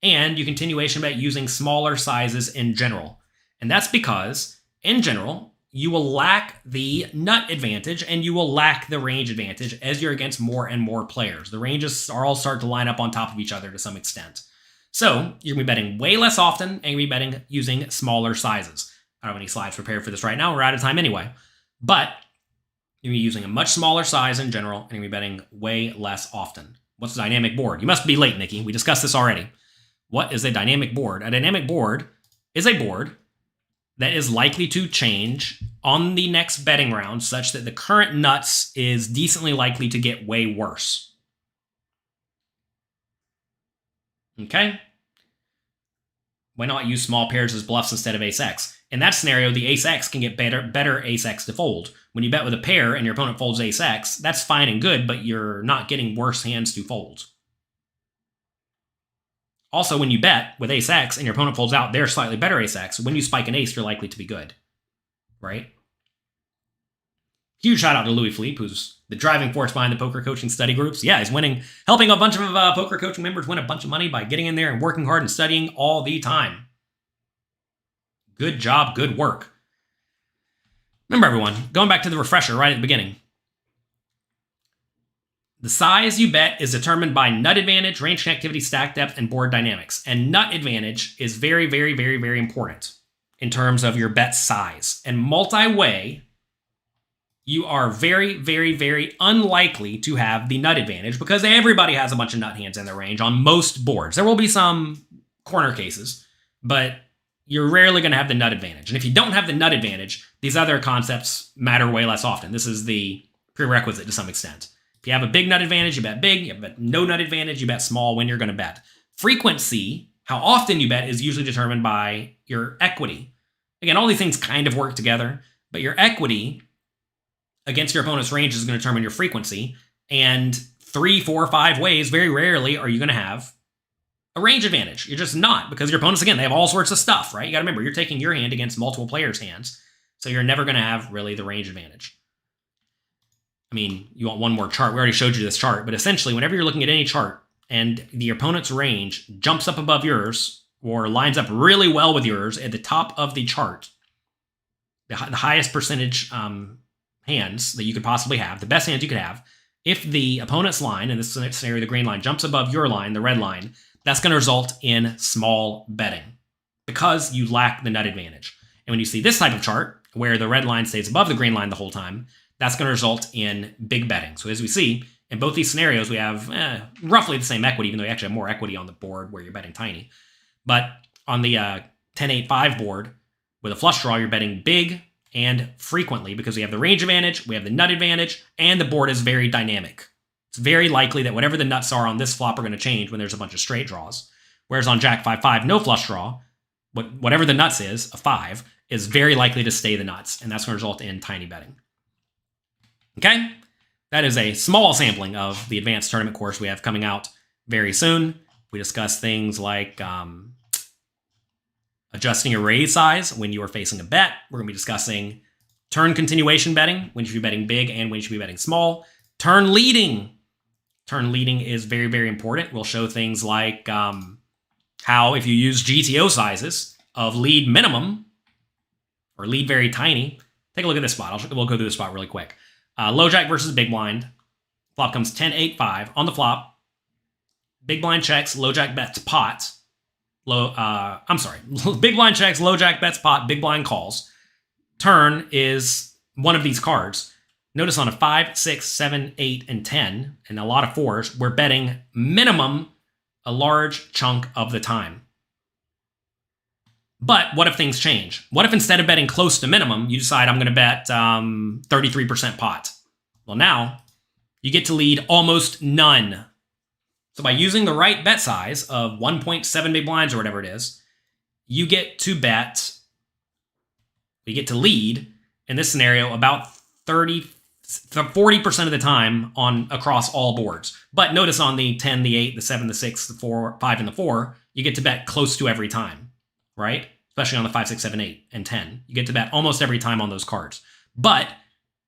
and you continuation bet using smaller sizes in general. And that's because, in general, you will lack the nut advantage and you will lack the range advantage as you're against more and more players. The ranges are all start to line up on top of each other to some extent. So you're going to be betting way less often and you're going to be betting using smaller sizes. I don't have any slides prepared for this right now. We're out of time anyway. But you're going to be using a much smaller size in general and you're going to be betting way less often. What's a dynamic board? You must be late, Nikki. We discussed this already. What is a dynamic board? A dynamic board is a board that is likely to change on the next betting round such that the current nuts is decently likely to get way worse. Okay? Why not use small pairs as bluffs instead of ace-x? In that scenario, the ace-x can get better ace-x to fold. When you bet with a pair and your opponent folds ace-x, that's fine and good, but you're not getting worse hands to fold. Also, when you bet with ace-x and your opponent folds out their slightly better ace-x, when you spike an ace, you're likely to be good. Right? Huge shout out to Louis Philippe, who's the driving force behind the poker coaching study groups. Yeah, he's helping a bunch of poker coaching members win a bunch of money by getting in there and working hard and studying all the time. Good job, good work. Remember, everyone, going back to the refresher right at the beginning. The size you bet is determined by nut advantage, range connectivity, stack depth, and board dynamics. And nut advantage is very, very, very, very important in terms of your bet size. And multi-way, you are very, very, very unlikely to have the nut advantage because everybody has a bunch of nut hands in their range on most boards. There will be some corner cases, but you're rarely going to have the nut advantage. And if you don't have the nut advantage, these other concepts matter way less often. This is the prerequisite to some extent. If you have a big nut advantage, you bet big. You have no nut advantage, you bet small when you're going to bet. Frequency, how often you bet, is usually determined by your equity. Again, all these things kind of work together, but your equity against your opponent's range is going to determine your frequency. And 3, 4, 5 ways, very rarely are you going to have a range advantage. You're just not, because your opponents, again, they have all sorts of stuff, right? You got to remember, you're taking your hand against multiple players' hands, so you're never going to have really the range advantage. I mean, you want one more chart. We already showed you this chart, but essentially, whenever you're looking at any chart and the opponent's range jumps up above yours or lines up really well with yours at the top of the chart, the highest percentage hands that you could possibly have, the best hands you could have, if the opponent's line, in this scenario, the green line, jumps above your line, the red line, that's going to result in small betting because you lack the nut advantage. And when you see this type of chart where the red line stays above the green line the whole time, that's going to result in big betting. So as we see, in both these scenarios, we have roughly the same equity, even though you actually have more equity on the board where you're betting tiny. But on the 10-8-5 board, with a flush draw, you're betting big and frequently because we have the range advantage, we have the nut advantage, and the board is very dynamic. It's very likely that whatever the nuts are on this flop are going to change when there's a bunch of straight draws. Whereas on Jack 5-5, no flush draw, whatever the nuts is, a 5, is very likely to stay the nuts, and that's going to result in tiny betting. Okay? That is a small sampling of the advanced tournament course we have coming out very soon. We discuss things like adjusting your raise size when you are facing a bet. We're going to be discussing turn continuation betting, when you should be betting big and when you should be betting small. Turn leading. Turn leading is very, very important. We'll show things like how if you use GTO sizes of lead minimum or lead very tiny. Take a look at this spot. We'll go through this spot really quick. Low jack versus big blind. Flop comes 10-8-5 on the flop. Big blind checks, low jack bets pot. Big blind checks, low jack bets pot, big blind calls. Turn is one of these cards. Notice on a 5, 6, 7, 8, and 10, and a lot of 4s, we're betting minimum a large chunk of the time. But what if things change? What if instead of betting close to minimum, you decide I'm going to bet 33% pot? Well, now you get to lead almost none. So by using the right bet size of 1.7 big blinds or whatever it is, you get to lead in this scenario about 40% of the time across all boards. But notice on the 10, the 8, the 7, the 6, the 4, 5, and the 4, you get to bet close to every time, right? Especially on the 5, 6, 7, 8, and 10. You get to bet almost every time on those cards. But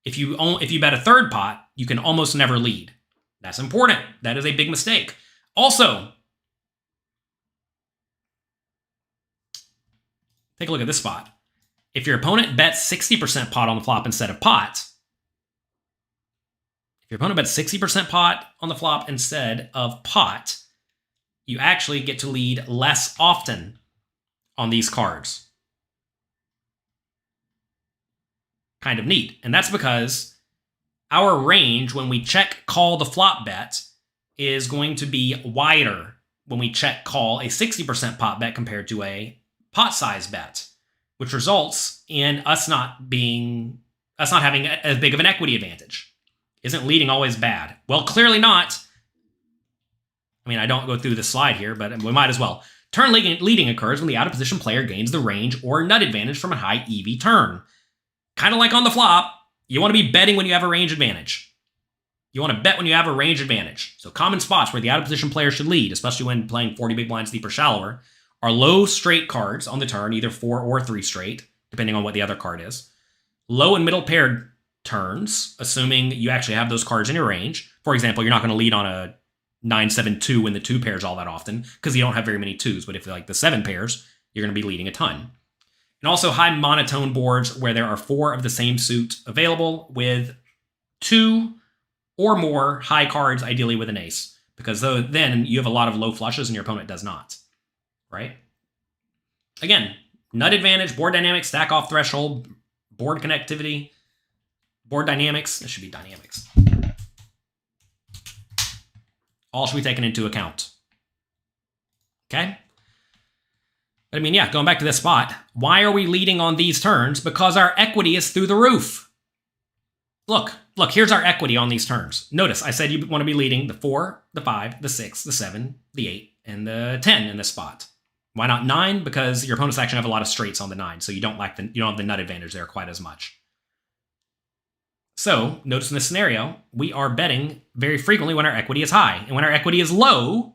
if you bet a third pot, you can almost never lead. That's important. That is a big mistake. Also, take a look at this spot. If your opponent bets 60% pot on the flop instead of pot, if your opponent bets 60% pot on the flop instead of pot, you actually get to lead less often on these cards. Kind of neat. And that's because our range when we check call the flop bet is going to be wider when we check call a 60% pot bet compared to a pot size bet, which results in us not having as big of an equity advantage. Isn't leading always bad? Well, clearly not. I mean, I don't go through the slide here, but we might as well. Turn leading occurs when the out-of-position player gains the range or nut advantage from a high EV turn. Kind of like on the flop, you want to be betting when you have a range advantage. You want to bet when you have a range advantage. So common spots where the out-of-position player should lead, especially when playing 40 big blinds deep or shallower, are low straight cards on the turn, either 4 or 3 straight, depending on what the other card is. Low and middle paired turns, assuming you actually have those cards in your range. For example, you're not going to lead on a 9-7-2 in the 2 pairs all that often because you don't have very many 2s. But if like the 7 pairs, you're going to be leading a ton. And also high monotone boards where there are 4 of the same suit available with 2 or more high cards, ideally with an ace. Because then you have a lot of low flushes and your opponent does not. Right? Again, nut advantage, board dynamics, stack off threshold, board connectivity, board dynamics. This should be dynamics. All should be taken into account. Okay? But I mean, yeah, going back to this spot, why are we leading on these turns? Because our equity is through the roof. Look, here's our equity on these turns. Notice, I said you want to be leading the 4, the 5, the 6, the 7, the 8, and the 10 in this spot. Why not 9? Because your opponents actually have a lot of straights on the 9, so you don't have the nut advantage there quite as much. So, notice in this scenario, we are betting very frequently when our equity is high. And when our equity is low,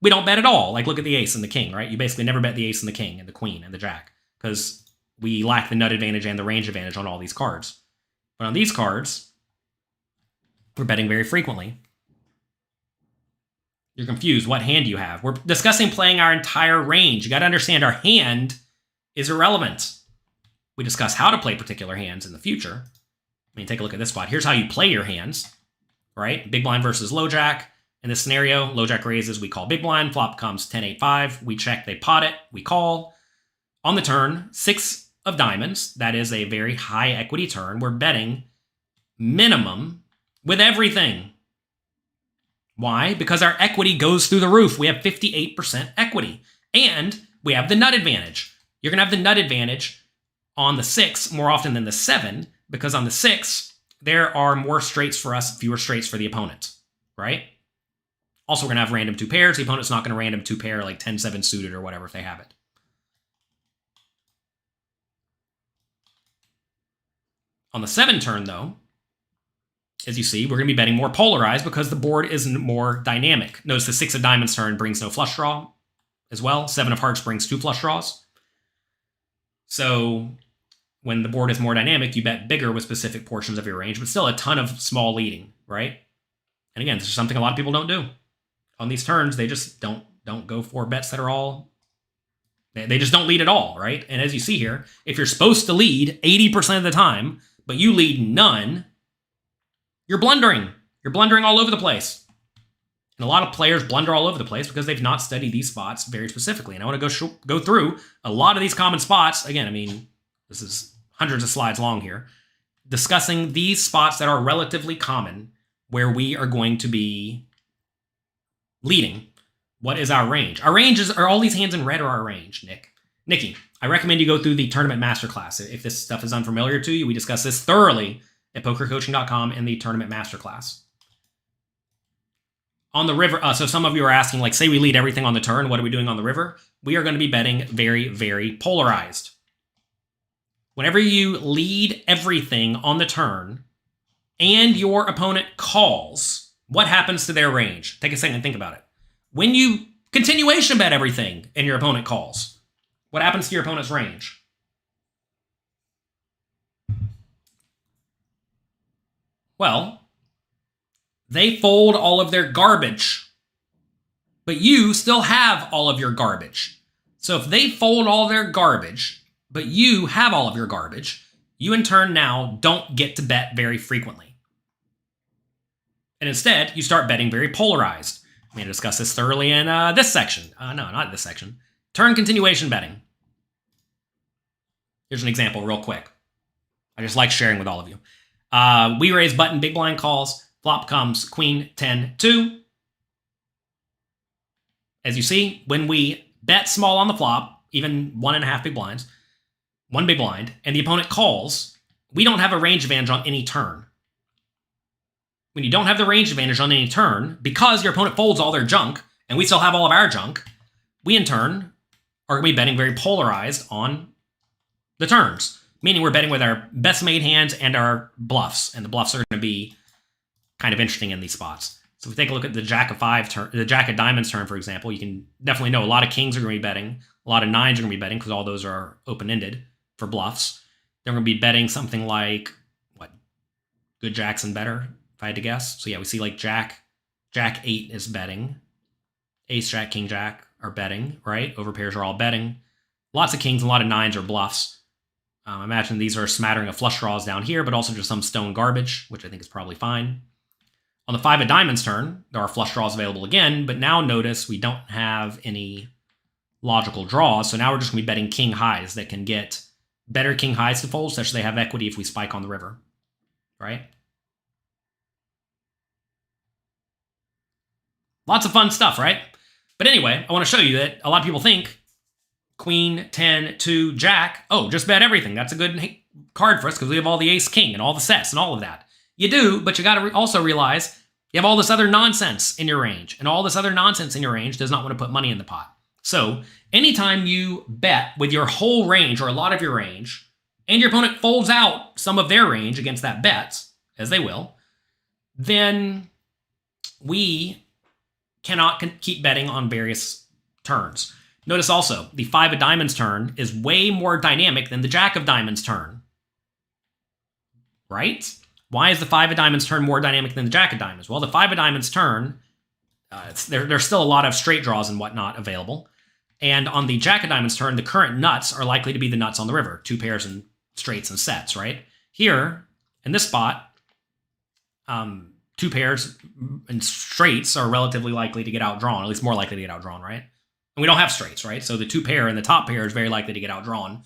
we don't bet at all. Like, look at the ace and the king, right? You basically never bet the ace and the king and the queen and the jack because we lack the nut advantage and the range advantage on all these cards. But on these cards, we're betting very frequently. You're confused. What hand do you have? We're discussing playing our entire range. You got to understand our hand is irrelevant. We discuss how to play particular hands in the future. I mean, take a look at this spot. Here's how you play your hands, right? Big blind versus low jack, In this scenario, low jack raises, we call big blind, flop comes 10-8-5, we check, they pot it, we call. On the turn, 6 of diamonds, that is a very high equity turn. We're betting minimum with everything. Why? Because our equity goes through the roof. We have 58% equity. And we have the nut advantage. You're going to have the nut advantage on the 6 more often than the 7, because on the 6, there are more straights for us, fewer straights for the opponent, right? Also, we're going to have random 2 pairs. The opponent's not going to random 2 pair like 10-7 suited or whatever if they have it. On the 7 turn, though, as you see, we're going to be betting more polarized because the board is more dynamic. Notice the 6 of diamonds turn brings no flush draw as well. 7 of hearts brings 2 flush draws. So when the board is more dynamic, you bet bigger with specific portions of your range, but still a ton of small leading, right? And again, this is something a lot of people don't do. On these turns, they just don't go for bets that are all... They just don't lead at all, right? And as you see here, if you're supposed to lead 80% of the time, but you lead none, you're blundering. You're blundering all over the place. And a lot of players blunder all over the place because they've not studied these spots very specifically. And I want to go through a lot of these common spots. Again, I mean, this is hundreds of slides long here, discussing these spots that are relatively common where we are going to be leading. What is our range? Our range are all these hands in red are our range, Nikki, I recommend you go through the Tournament Masterclass. If this stuff is unfamiliar to you, we discuss this thoroughly at pokercoaching.com in the Tournament Masterclass. On the river, so some of you are asking, like, say we lead everything on the turn, what are we doing on the river? We are going to be betting very, very polarized. Whenever you lead everything on the turn and your opponent calls, what happens to their range? Take a second and think about it. When you continuation bet everything and your opponent calls, what happens to your opponent's range? Well, they fold all of their garbage, but you still have all of your garbage. So if they fold all their garbage, but you have all of your garbage, you in turn now don't get to bet very frequently. And instead, you start betting very polarized. I'm going to discuss this thoroughly in this section. No, not this section. Turn continuation betting. Here's an example real quick. I just like sharing with all of you. We raise button, big blind calls. Flop comes queen, 10, 2. As you see, when we bet small on the flop, even 1.5 big blinds, 1 big blind, and the opponent calls, we don't have a range advantage on any turn. When you don't have the range advantage on any turn, because your opponent folds all their junk, and we still have all of our junk, we in turn are going to be betting very polarized on the turns. Meaning we're betting with our best made hands and our bluffs, and the bluffs are going to be kind of interesting in these spots. So if we take a look at the Jack of 5 turn, the Jack of Diamonds turn, for example, you can definitely know a lot of kings are going to be betting, a lot of nines are going to be betting because all those are open-ended for bluffs. They're going to be betting something like, what, good jacks and better, if I had to guess. So yeah, we see like Jack 8 is betting. Ace Jack, King Jack are betting, right? Overpairs are all betting. Lots of kings and a lot of nines are bluffs. I imagine these are a smattering of flush draws down here, but also just some stone garbage, which I think is probably fine. On the 5 of diamonds turn, there are flush draws available again, but now notice we don't have any logical draws, so now we're just going to be betting king highs that can get better king highs to fold, such that they have equity if we spike on the river, right? Lots of fun stuff, right? But anyway, I want to show you that a lot of people think queen, 10, 2, jack, oh, just bet everything. That's a good card for us because we have all the ace, king, and all the sets and all of that. You do, but you got to also realize you have all this other nonsense in your range, and all this other nonsense in your range does not want to put money in the pot. So anytime you bet with your whole range or a lot of your range, and your opponent folds out some of their range against that bet, as they will, then we cannot keep betting on various turns. Notice also, the 5 of diamonds turn is way more dynamic than the Jack of diamonds turn. Right? Why is the 5 of diamonds turn more dynamic than the Jack of diamonds? Well, the 5 of diamonds turn, there's still a lot of straight draws and whatnot available. And on the Jack of diamonds turn, the current nuts are likely to be the nuts on the river. 2 pairs and straights and sets, right? Here, in this spot, two pairs and straights are relatively likely to get outdrawn, at least more likely to get outdrawn, right? And we don't have straights, right? So the two pair and the top pair is very likely to get outdrawn,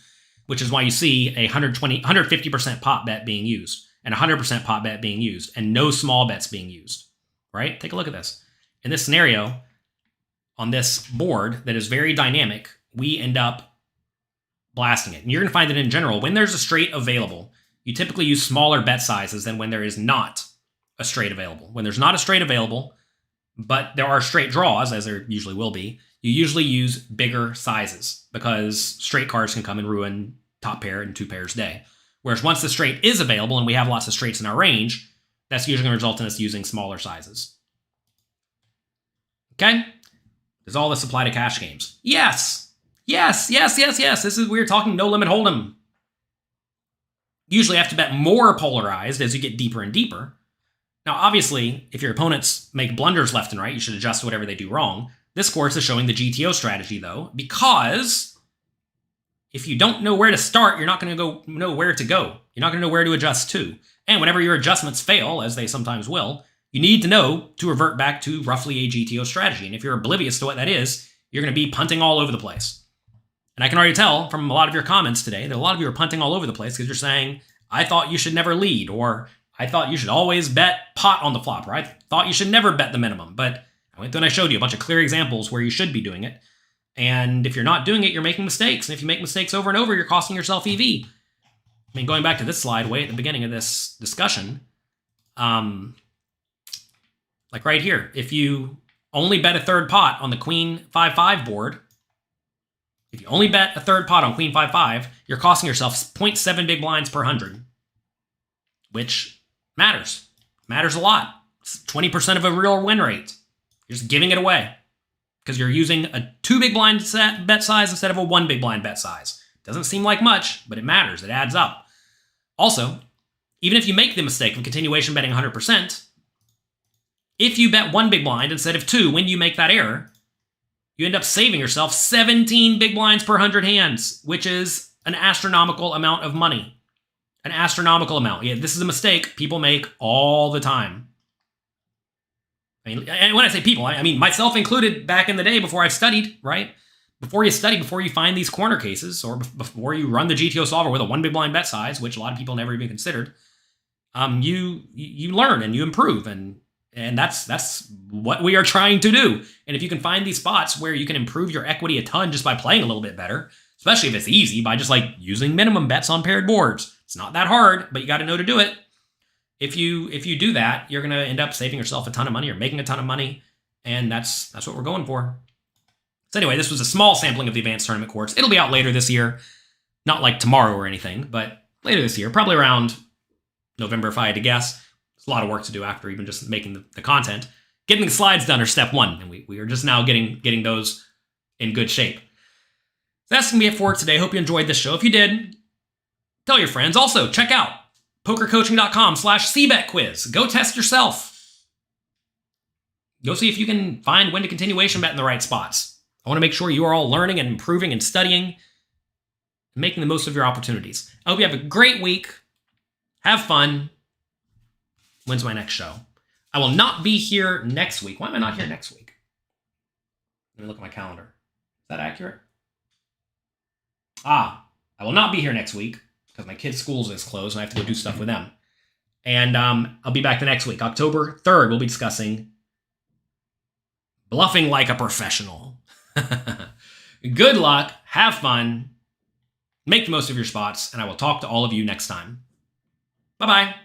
which is why you see a 150% pot bet being used and 100% pot bet being used and no small bets being used, right? Take a look at this. In this scenario, on this board that is very dynamic, we end up blasting it. And you're going to find that in general, when there's a straight available, you typically use smaller bet sizes than when there is not a straight available. When there's not a straight available, but there are straight draws, as there usually will be, you usually use bigger sizes because straight cards can come and ruin top pair and two pairs day. Whereas once the straight is available and we have lots of straights in our range, that's usually going to result in us using smaller sizes. Okay? Does all this apply to cash games? Yes. Yes. We're talking no limit hold'em. Usually have to bet more polarized as you get deeper and deeper. Now, obviously, if your opponents make blunders left and right, you should adjust whatever they do wrong. This course is showing the GTO strategy, though, because if you don't know where to start, you're not going to know where to go. You're not going to know where to adjust to. And whenever your adjustments fail, as they sometimes will, you need to know to revert back to roughly a GTO strategy. And if you're oblivious to what that is, you're going to be punting all over the place. And I can already tell from a lot of your comments today that a lot of you are punting all over the place because you're saying, I thought you should never lead, or I thought you should always bet pot on the flop, or I thought you should never bet the minimum. But I went through and I showed you a bunch of clear examples where you should be doing it. And if you're not doing it, you're making mistakes. And if you make mistakes over and over, you're costing yourself EV. I mean, going back to this slide way at the beginning of this discussion, like right here, if you only bet a third pot on the queen 5-5 board, if you only bet a third pot on queen 5-5, you're costing yourself 0.7 big blinds per 100, which matters. Matters a lot. It's 20% of a real win rate. You're just giving it away because you're using a 2 big blind bet size instead of a 1 big blind bet size. Doesn't seem like much, but it matters. It adds up. Also, even if you make the mistake of continuation betting 100%, if you bet 1 big blind instead of 2 when you make that error, you end up saving yourself 17 big blinds per 100 hands, which is an astronomical amount of money. An astronomical amount. Yeah, this is a mistake people make all the time. I mean, and when I say people, I mean myself included back in the day before I studied, right? Before you study, before you find these corner cases, or before you run the GTO solver with a 1 big blind bet size, which a lot of people never even considered, you learn and you improve, and that's what we are trying to do. And if you can find these spots where you can improve your equity a ton just by playing a little bit better, especially if it's easy by just like using minimum bets on paired boards. It's not that hard, but you got to know to do it. If you do that, you're going to end up saving yourself a ton of money or making a ton of money, and that's what we're going for. So anyway, this was a small sampling of the advanced tournament course. It'll be out later this year, not like tomorrow or anything, but later this year, probably around November if I had to guess. There's a lot of work to do after even just making the content. Getting the slides done are step one, and we are just now getting those in good shape. So that's going to be it for today. Hope you enjoyed this show. If you did, tell your friends. Also, check out pokercoaching.com/cbetquiz. Go test yourself. Go see if you can find when to continuation bet in the right spots. I want to make sure you are all learning and improving and studying and making the most of your opportunities. I hope you have a great week. Have fun. When's my next show? I will not be here next week. Why am I not here next week? Let me look at my calendar. Is that accurate? I will not be here next week because my kids' schools is closed and I have to go do stuff with them. And I'll be back the next week. October 3rd, we'll be discussing bluffing like a professional. Good luck. Have fun. Make the most of your spots. And I will talk to all of you next time. Bye-bye.